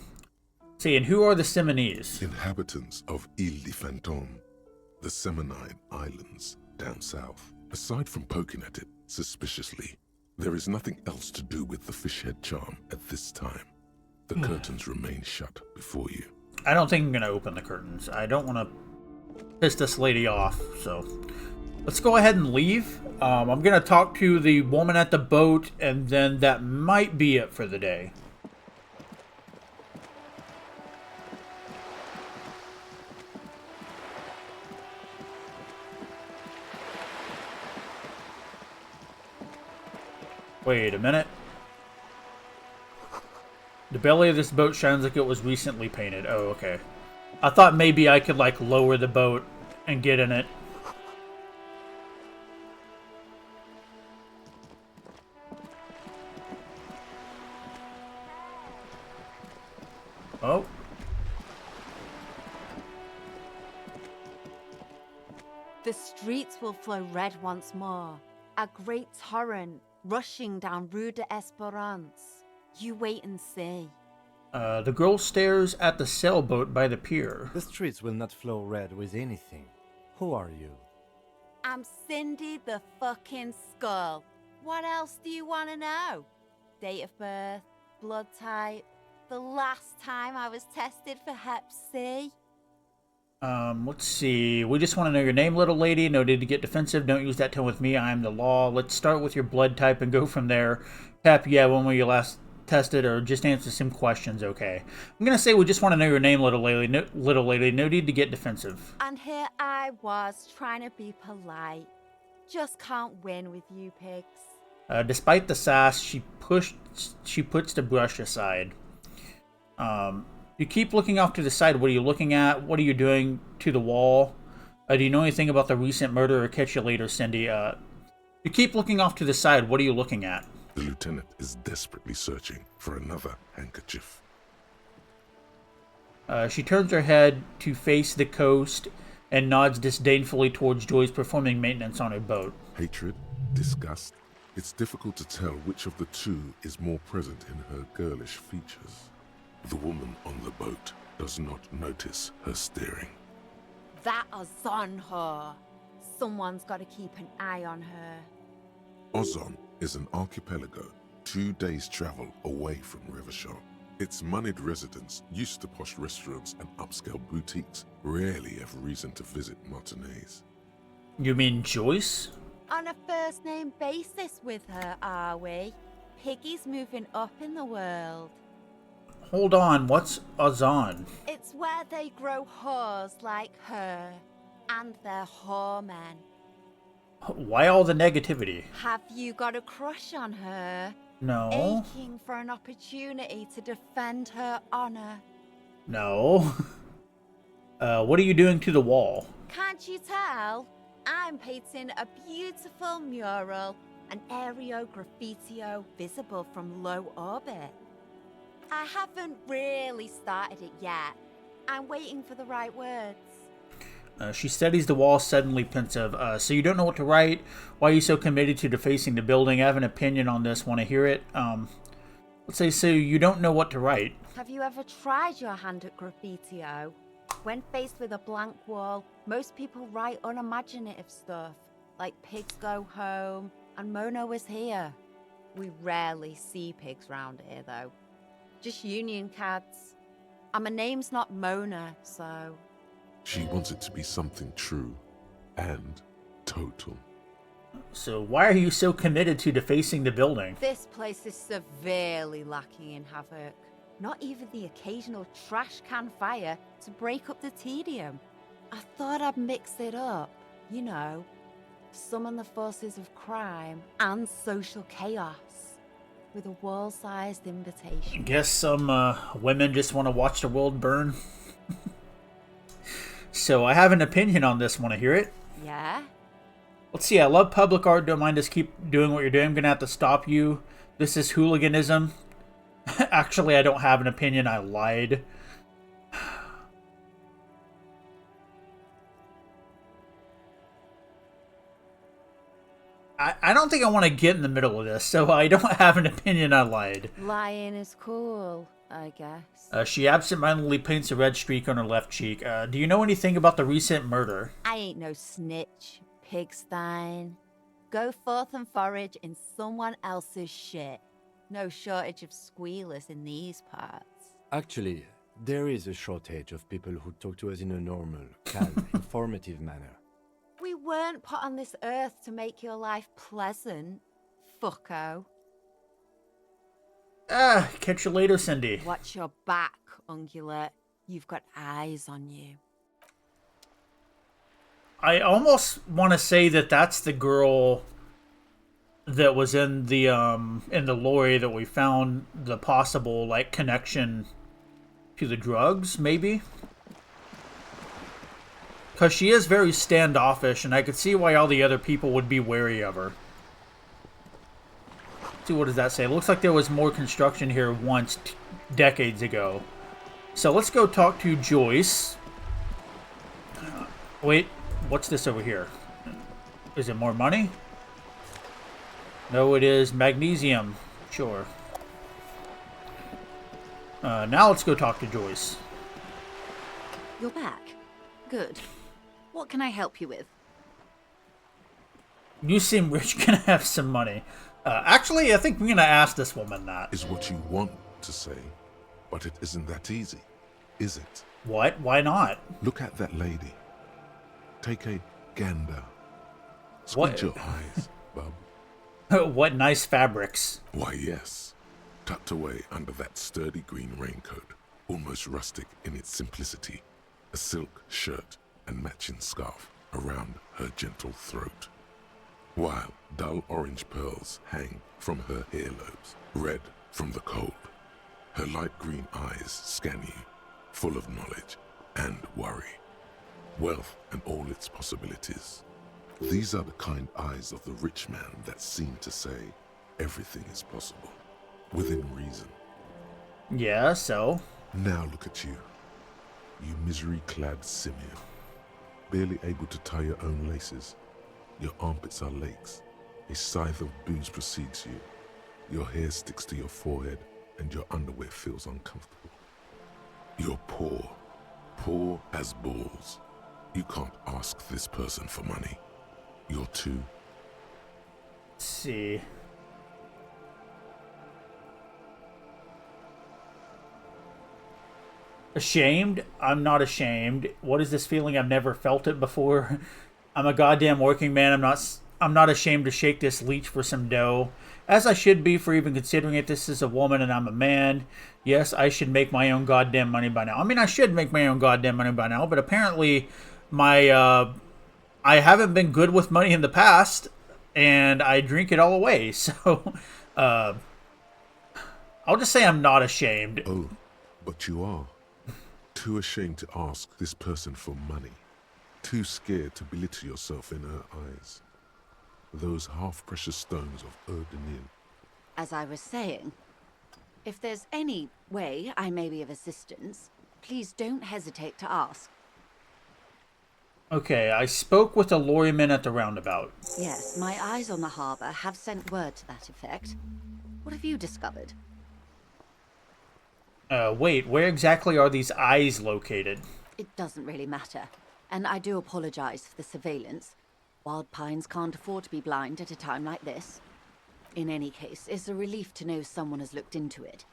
see, and who are the Seminese? Inhabitants of Ile de Fantôme, the Seminine Islands down south. Aside from poking at it suspiciously, there is nothing else to do with the fish head charm at this time. The curtains remain shut before you. I don't think I'm going to open the curtains. I don't want to piss this lady off, so let's go ahead and leave. I'm going to talk to the woman at the boat, and then that might be it for the day. Wait a minute. The belly of this boat shines like it was recently painted. Oh, okay. I thought maybe I could, like, lower the boat and get in it. Oh. The streets will flow red once more. A great torrent rushing down Rue de Esperance. You wait and see. The girl stares at the sailboat by the pier. The streets will not flow red with anything. Who are you? I'm Cindy the fucking Skull. What else do you want to know? Date of birth, blood type, the last time I was tested for Hep C. Let's see. We just want to know your name, little lady. No need to get defensive. Don't use that tone with me. I am the law. Let's start with your blood type and go from there. Tap, yeah, when were you last tested, or just answer some questions, okay? I'm going to say we just want to know your name, little lady. No need to get defensive. And here I was, trying to be polite. Just can't win with you pigs. Despite the sass, she puts the brush aside. You keep looking off to the side. What are you looking at? What are you doing to the wall? Do you know anything about the recent murder, or catch you later, Cindy? You keep looking off to the side. What are you looking at? The lieutenant is desperately searching for another handkerchief. She turns her head to face the coast and nods disdainfully towards Joyce performing maintenance on her boat. Hatred, disgust. It's difficult to tell which of the two is more present in her girlish features. The woman on the boat does not notice her staring. That Ozon whore. Someone's got to keep an eye on her. Ozon is an archipelago 2 days' travel away from Rivershaw. Its moneyed residents, used to posh restaurants and upscale boutiques, rarely have reason to visit Martinez. You mean Joyce? On a first-name basis with her, are we? Piggy's moving up in the world. Hold on, what's Ozon? It's where they grow whores like her. And their whoremen. Why all the negativity? Have you got a crush on her? No. Aching for an opportunity to defend her honor. No. What are you doing to the wall? Can't you tell? I'm painting a beautiful mural, an aereo graffitio visible from low orbit. I haven't really started it yet. I'm waiting for the right words. She studies the wall, suddenly pensive. So you don't know what to write? Why are you so committed to defacing the building? I have an opinion on this. Want to hear it? Let's say, so you don't know what to write. Have you ever tried your hand at graffitio? When faced with a blank wall, most people write unimaginative stuff, like pigs go home and Mona is here. We rarely see pigs round here, though. Just union cads. And my name's not Mona, so... She wants it to be something true and total. So why are you so committed to defacing the building? This place is severely lacking in havoc. Not even the occasional trash can fire to break up the tedium. I thought I'd mix it up, you know, summon the forces of crime and social chaos with a wall-sized invitation. Guess some women just want to watch the world burn. So I have an opinion on this. Want to hear it? Yeah? Let's see. I love public art. Don't mind. Just keep doing what you're doing. I'm going to have to stop you. This is hooliganism. Actually, I don't have an opinion. I lied. I don't think I want to get in the middle of this, so I don't have an opinion. I lied. Lying is cool, I guess. She absentmindedly paints a red streak on her left cheek. Do you know anything about the recent murder? I ain't no snitch, pigstein. Go forth and forage in someone else's shit. No shortage of squealers in these parts. Actually, there is a shortage of people who talk to us in a normal, calm, informative manner. We weren't put on this earth to make your life pleasant, fucko. Catch you later, Cindy. Watch your back, ungulate. You've got eyes on you. I almost want to say that that's the girl that was in the lorry that we found the possible like connection to the drugs, maybe. Because she is very standoffish, and I could see why all the other people would be wary of her. Let's see, what does that say? It looks like there was more construction here once, decades ago. So let's go talk to Joyce. Wait, what's this over here? Is it more money? No, it is magnesium. Sure. Now let's go talk to Joyce. You're back. Good. What can I help you with? You seem rich. Can I have some money? Actually, I think we're going to ask this woman that. Is what you want to say, but it isn't that easy, is it? What? Why not? Look at that lady. Take a gander. What? Squint your eyes, bub. What nice fabrics. Why, yes. Tucked away under that sturdy green raincoat, almost rustic in its simplicity, a silk shirt and matching scarf around her gentle throat, while dull orange pearls hang from her earlobes, red from the cold. Her light green eyes scan you, full of knowledge and worry, wealth and all its possibilities. These are the kind eyes of the rich man that seem to say everything is possible, within reason. Yeah, so? Now look at you. You misery-clad simian, barely able to tie your own laces. Your armpits are lakes. A scythe of booze precedes you. Your hair sticks to your forehead, and your underwear feels uncomfortable. You're poor. Poor as balls. You can't ask this person for money. You're too... Let's see. Ashamed? I'm not ashamed. What is this feeling? I've never felt it before. I'm a goddamn working man. I'm not ashamed to shake this leech for some dough. As I should be for even considering it. This is a woman and I'm a man. Yes, I should make my own goddamn money by now. I mean, I should make my own goddamn money by now, but apparently I haven't been good with money in the past, and I drink it all away. So, I'll just say I'm not ashamed. Oh, but you are. Too ashamed to ask this person for money. Too scared to belittle yourself in her eyes. Those half-precious stones of Erdenian. As I was saying, if there's any way I may be of assistance, please don't hesitate to ask. Okay, I spoke with a lorryman at the roundabout. Yes, my eyes on the harbour have sent word to that effect. What have you discovered? Wait, where exactly are these eyes located? It doesn't really matter, and I do apologize for the surveillance. Wild Pines can't afford to be blind at a time like this. In any case, it's a relief to know someone has looked into it.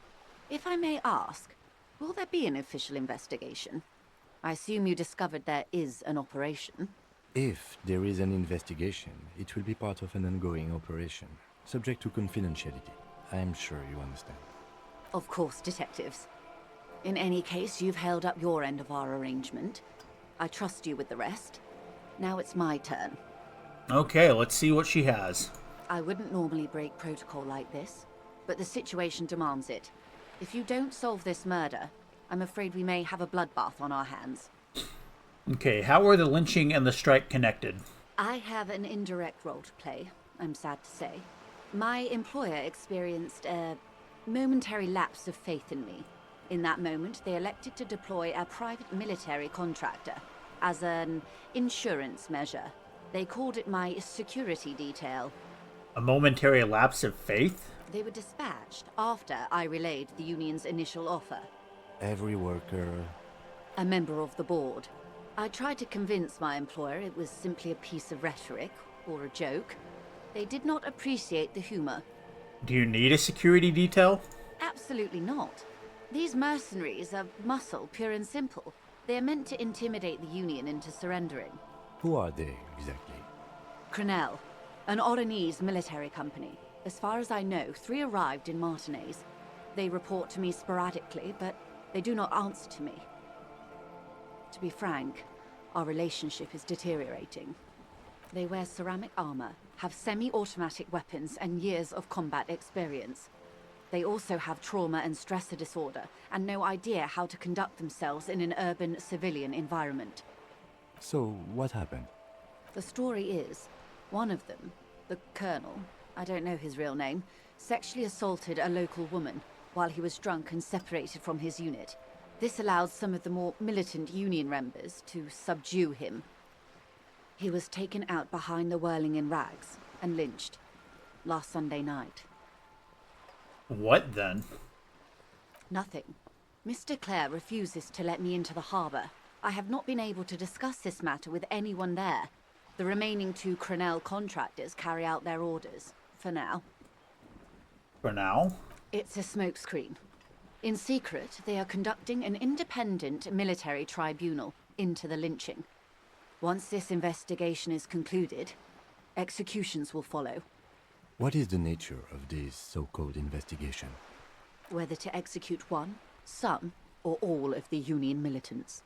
If I may ask, will there be an official investigation? I assume you discovered there is an operation. If there is an investigation, it will be part of an ongoing operation, subject to confidentiality. I am sure you understand. Of course, detectives. In any case, you've held up your end of our arrangement. I trust you with the rest. Now it's my turn. Okay, let's see what she has. I wouldn't normally break protocol like this, but the situation demands it. If you don't solve this murder, I'm afraid we may have a bloodbath on our hands. Okay, how are the lynching and the strike connected? I have an indirect role to play, I'm sad to say. My employer experienced a momentary lapse of faith in me. In that moment, they elected to deploy a private military contractor as an insurance measure. They called it my security detail. A momentary lapse of faith? They were dispatched after I relayed the union's initial offer. Every worker... A member of the board. I tried to convince my employer it was simply a piece of rhetoric, or a joke. They did not appreciate the humor. Do you need a security detail? Absolutely not. These mercenaries are muscle, pure and simple. They are meant to intimidate the Union into surrendering. Who are they, exactly? Crenell, an Oranese military company. As far as I know, 3 arrived in Martinez. They report to me sporadically, but they do not answer to me. To be frank, our relationship is deteriorating. They wear ceramic armor, have semi-automatic weapons, and years of combat experience. They also have trauma and stressor disorder, and no idea how to conduct themselves in an urban civilian environment. So, what happened? The story is, one of them, the Colonel, I don't know his real name, sexually assaulted a local woman while he was drunk and separated from his unit. This allowed some of the more militant Union members to subdue him. He was taken out behind the whirling in rags and lynched last Sunday night. What then? Nothing. Mr. Clare refuses to let me into the harbour. I have not been able to discuss this matter with anyone there. The remaining 2 Crenell contractors carry out their orders, for now. For now? It's a smokescreen. In secret, they are conducting an independent military tribunal into the lynching. Once this investigation is concluded, executions will follow. What is the nature of this so-called investigation? Whether to execute one, some, or all of the Union militants.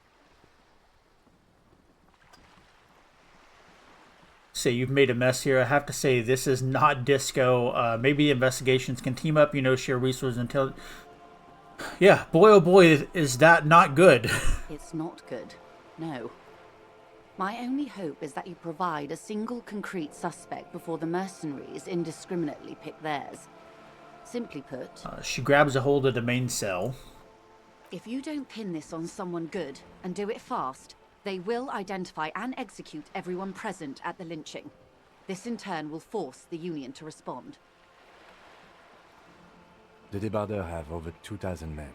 Say you've made a mess here. I have to say this is not disco. Maybe investigations can team up, share resources until... Yeah, boy oh boy, is that not good. It's not good, no. My only hope is that you provide a single concrete suspect before the mercenaries indiscriminately pick theirs. Simply put... She grabs a hold of the main cell. If you don't pin this on someone good, and do it fast, they will identify and execute everyone present at the lynching. This in turn will force the Union to respond. The Debarders have over 2,000 men.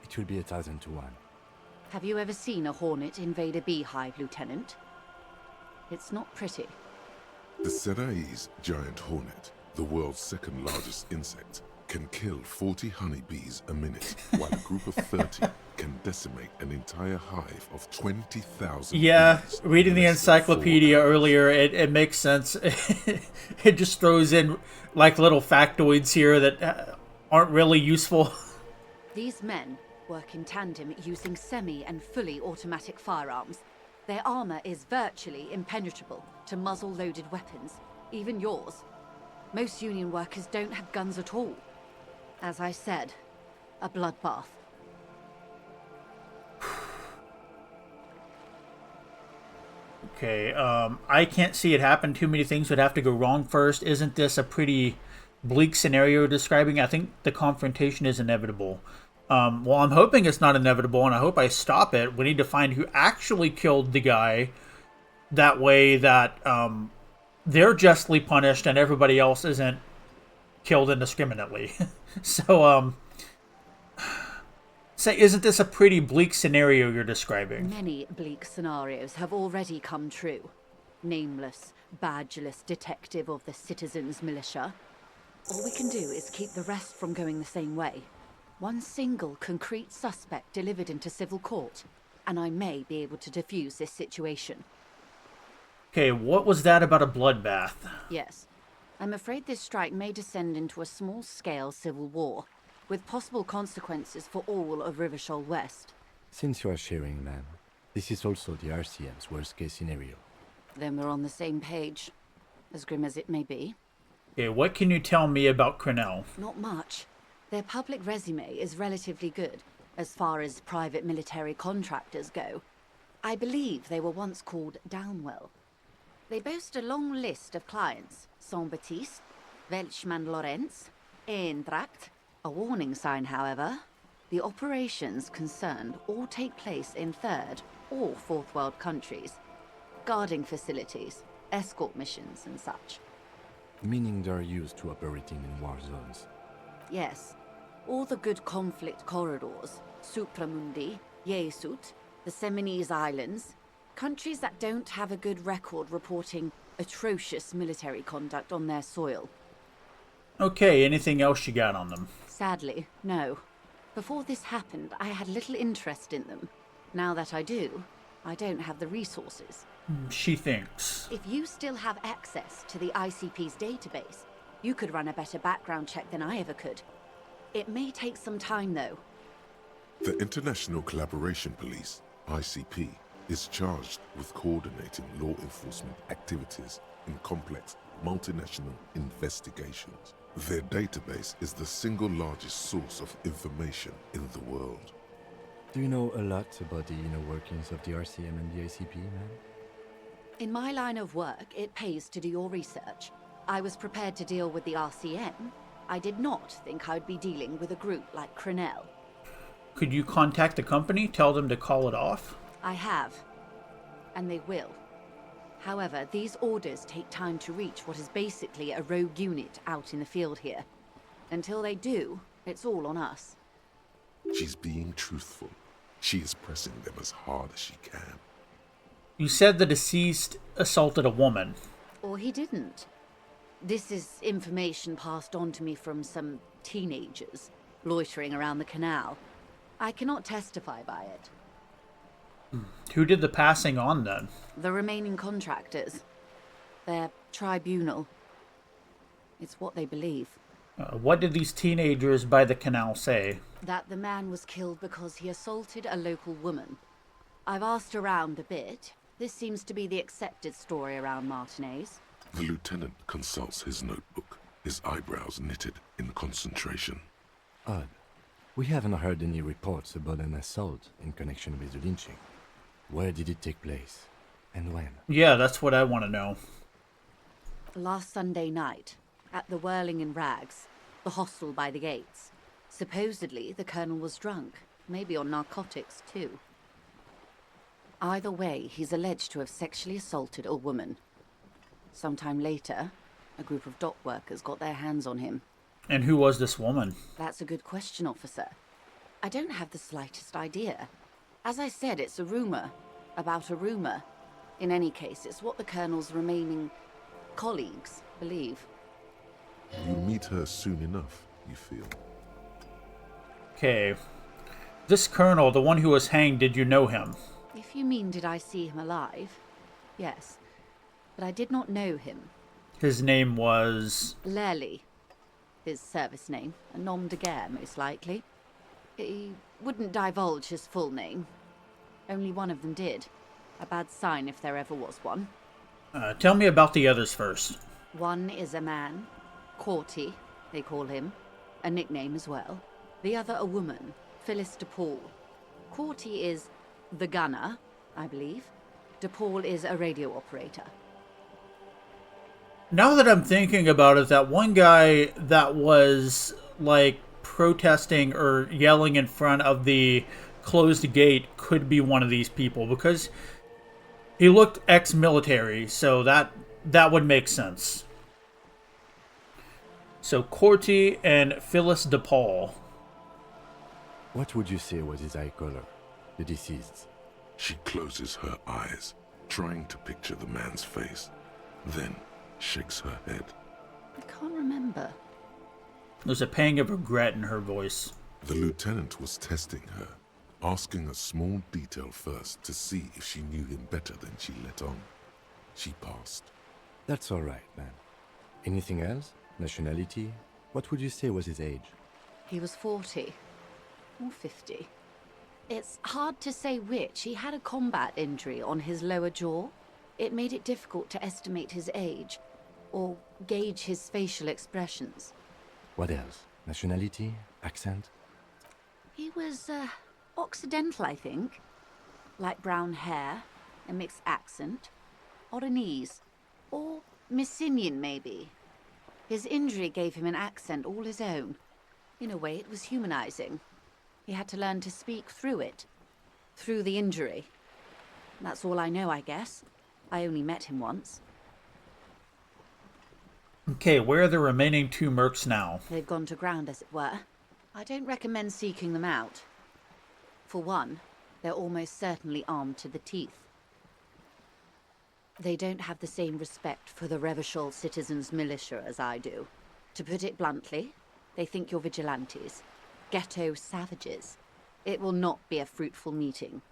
It will be 1,000 to 1. Have you ever seen a Hornet invade a beehive, Lieutenant? It's not pretty. The Serai's giant hornet, the world's second largest insect, can kill 40 honeybees a minute, while a group of 30 can decimate an entire hive of 20,000 Yeah, bees reading the in less than 4 encyclopedia hours. earlier, it makes sense. It just throws in like little factoids here that aren't really useful. These men work in tandem using semi and fully automatic firearms. Their armor is virtually impenetrable to muzzle-loaded weapons, even yours. Most Union workers don't have guns at all. As I said, a bloodbath. Okay, I can't see it happen. Too many things would have to go wrong first. Isn't this a pretty bleak scenario describing? I think the confrontation is inevitable. Well, I'm hoping it's not inevitable, and I hope I stop it. We need to find who actually killed the guy. That way that they're justly punished and everybody else isn't killed indiscriminately. So, say, isn't this a pretty bleak scenario you're describing? Many bleak scenarios have already come true. Nameless, badgeless detective of the citizens' militia. All we can do is keep the rest from going the same way. One single concrete suspect delivered into civil court, and I may be able to defuse this situation. Okay, what was that about a bloodbath? Yes. I'm afraid this strike may descend into a small-scale civil war, with possible consequences for all of Rivershoal West. Since you are sharing, ma'am, this is also the RCM's worst-case scenario. Then we're on the same page, as grim as it may be. Okay, what can you tell me about Crenell? Not much. Their public resume is relatively good, as far as private military contractors go. I believe they were once called Downwell. They boast a long list of clients: Saint-Baptiste, Welchman-Lorenz, Eendracht. A warning sign, however. The operations concerned all take place in third or fourth world countries. Guarding facilities, escort missions and such. Meaning they're used to operating in war zones. Yes. All the good conflict corridors, Supramundi, Yesut, the Seminese Islands, countries that don't have a good record reporting atrocious military conduct on their soil. Okay, anything else you got on them? Sadly, no. Before this happened, I had little interest in them. Now that I do, I don't have the resources. She thinks. If you still have access to the ICP's database, you could run a better background check than I ever could. It may take some time, though. The International Collaboration Police, ICP, is charged with coordinating law enforcement activities in complex multinational investigations. Their database is the single largest source of information in the world. Do you know a lot about the inner workings of the RCM and the ICP, ma'am? In my line of work, it pays to do your research. I was prepared to deal with the RCM. I did not think I'd be dealing with a group like Crenell. Could you contact the company, tell them to call it off? I have. And they will. However, these orders take time to reach what is basically a rogue unit out in the field here. Until they do, it's all on us. She's being truthful. She is pressing them as hard as she can. You said the deceased assaulted a woman. Or he didn't. This is information passed on to me from some teenagers loitering around the canal. I cannot testify by it. Who did the passing on then? The remaining contractors. Their tribunal. It's what they believe. What did these teenagers by the canal say? That the man was killed because he assaulted a local woman. I've asked around a bit. This seems to be the accepted story around Martinez. The lieutenant consults his notebook, his eyebrows knitted in concentration. Odd. We haven't heard any reports about an assault in connection with the lynching. Where did it take place? And when? Yeah, that's what I want to know. Last Sunday night, at the Whirling in Rags, the hostel by the gates. Supposedly, the colonel was drunk, maybe on narcotics too. Either way, he's alleged to have sexually assaulted a woman. Sometime later, a group of dock workers got their hands on him. And who was this woman? That's a good question, officer. I don't have the slightest idea. As I said, it's a rumor about a rumor. In any case, it's what the Colonel's remaining colleagues believe. You'll meet her soon enough, you feel. Okay. This Colonel, the one who was hanged, did you know him? If you mean did I see him alive? Yes. But I did not know him. His name was... Lely. His service name. A nom de guerre, most likely. He wouldn't divulge his full name. Only one of them did. A bad sign if there ever was one. Tell me about the others first. One is a man. Corty, they call him. A nickname as well. The other a woman. Phyllis DePaul. Corty is the gunner, I believe. DePaul is a radio operator. Now that I'm thinking about it, that one guy that was, like, protesting or yelling in front of the closed gate could be one of these people, because he looked ex-military, so that would make sense. So, Corty and Phyllis DePaul. What would you say was his eye color, the deceased's? She closes her eyes, trying to picture the man's face, then shakes her head. I can't remember. There's a pang of regret in her voice. The lieutenant was testing her, asking a small detail first to see if she knew him better than she let on. She passed. That's all right, man. Anything else? Nationality? What would you say was his age? He was 40. Or 50. It's hard to say which. He had a combat injury on his lower jaw. It made it difficult to estimate his age, or gauge his facial expressions. What else? Nationality? Accent? He was, Occidental, I think. Light brown hair, a mixed accent, Oranese, or Messinian, maybe. His injury gave him an accent all his own. In a way, it was humanizing. He had to learn to speak through it. Through the injury. That's all I know, I guess. I only met him once. Okay, where are the remaining 2 Mercs now? They've gone to ground, as it were. I don't recommend seeking them out. For one, they're almost certainly armed to the teeth. They don't have the same respect for the Revachol citizens' militia as I do. To put it bluntly, they think you're vigilantes. Ghetto savages. It will not be a fruitful meeting.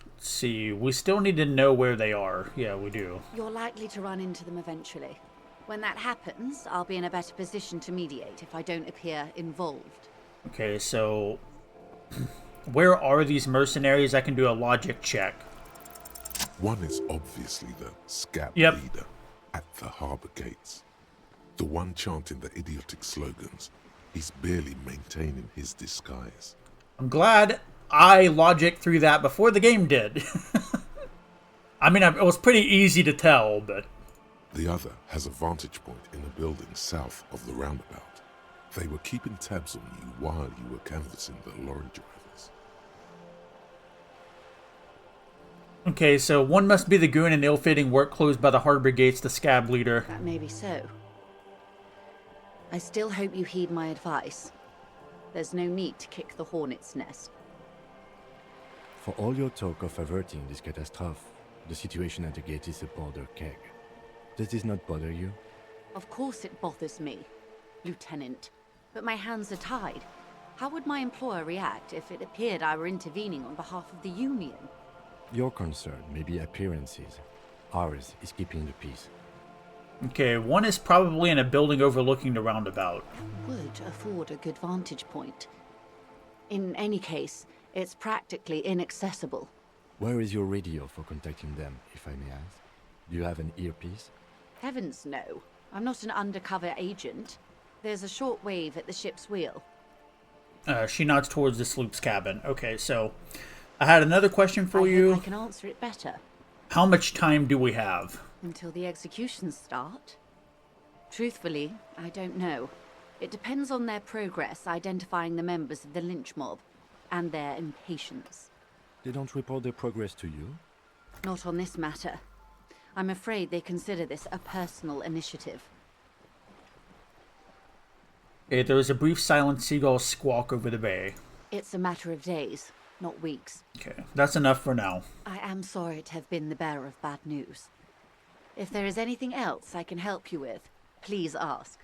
Let's see, we still need to know where they are. Yeah, we do. You're likely to run into them eventually. When that happens, I'll be in a better position to mediate if I don't appear involved. Okay, so... where are these mercenaries? I can do a logic check. One is obviously the Scab Yep. leader at the harbor gates. The one chanting the idiotic slogans. He's barely maintaining his disguise. I'm glad I logic through that before the game did. I mean, it was pretty easy to tell, but... The other has a vantage point in a building south of the roundabout. They were keeping tabs on you while you were canvassing the lorry drivers. Okay, so one must be the goon in ill-fitting work clothes by the harbor gates, the Scab leader. That may be so. I still hope you heed my advice. There's no need to kick the hornet's nest. For all your talk of averting this catastrophe, the situation at the gate is a border keg. Does this not bother you? Of course it bothers me, Lieutenant. But my hands are tied. How would my employer react if it appeared I were intervening on behalf of the Union? Your concern may be appearances. Ours is keeping the peace. Okay, one is probably in a building overlooking the roundabout. Would afford a good vantage point. In any case, it's practically inaccessible. Where is your radio for contacting them, if I may ask? Do you have an earpiece? Heavens no. I'm not an undercover agent. There's a short wave at the ship's wheel. She nods towards the sloop's cabin. Okay, so I had another question for you. I can answer it better. How much time do we have? Until the executions start? Truthfully, I don't know. It depends on their progress identifying the members of the lynch mob, and their impatience. They don't report their progress to you? Not on this matter. I'm afraid they consider this a personal initiative. Okay, there was a brief silent seagull squawk over the bay. It's a matter of days, not weeks. Okay, that's enough for now. I am sorry to have been the bearer of bad news. If there is anything else I can help you with, please ask.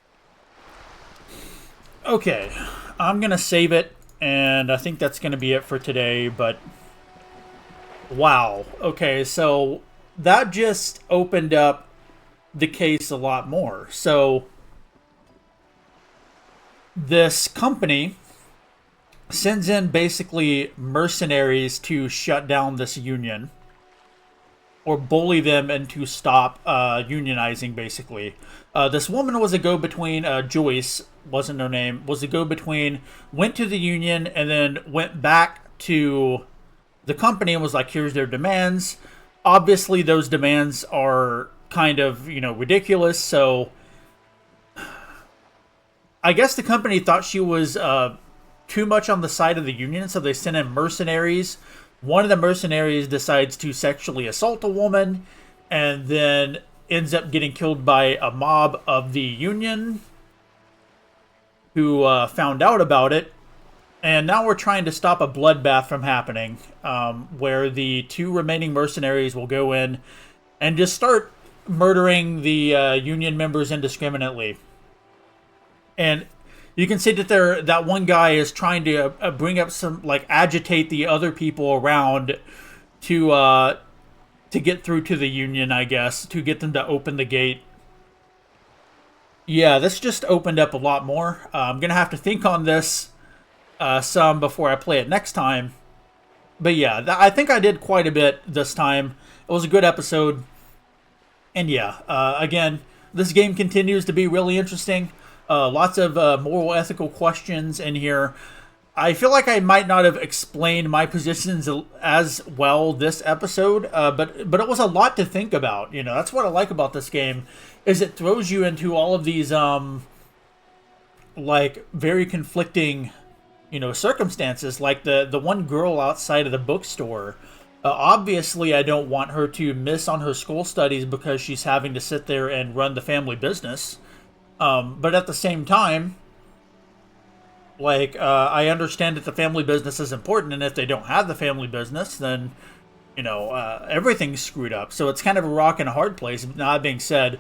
Okay, I'm gonna save it, and I think that's gonna be it for today, but... Wow. Okay, so that just opened up the case a lot more. So this company sends in basically mercenaries to shut down this union or bully them into stop unionizing, basically. This woman was a go-between. Joyce wasn't her name, was a go-between, went to the union and then went back to the company and was like, here's their demands. Obviously those demands are kind of, ridiculous, so I guess the company thought she was too much on the side of the union, so they sent in mercenaries. One of the mercenaries decides to sexually assault a woman and then ends up getting killed by a mob of the union who found out about it. And now we're trying to stop a bloodbath from happening, where the 2 remaining mercenaries will go in and just start murdering the union members indiscriminately. And you can see that that one guy is trying to bring up some, agitate the other people around to get through to the union, I guess, to get them to open the gate. Yeah, this just opened up a lot more. I'm going to have to think on this some before I play it next time. But yeah, I think I did quite a bit this time. It was a good episode. And yeah, again, this game continues to be really interesting. Lots of moral, ethical questions in here. I feel like I might not have explained my positions as well this episode, but it was a lot to think about. That's what I like about this game, is it throws you into all of these very conflicting circumstances. Like the one girl outside of the bookstore. Obviously, I don't want her to miss on her school studies because she's having to sit there and run the family business. But at the same time, I understand that the family business is important, and if they don't have the family business, then, everything's screwed up. So it's kind of a rock and a hard place. Now, that being said,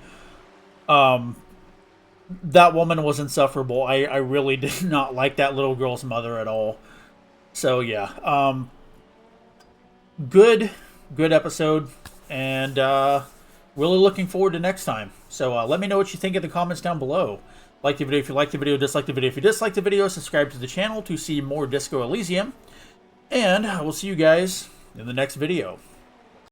that woman was insufferable. I really did not like that little girl's mother at all. So, yeah. Good episode, and really looking forward to next time. So let me know what you think in the comments down below. Like the video if you liked the video, dislike the video if you disliked the video, subscribe to the channel to see more Disco Elysium, and I will see you guys in the next video.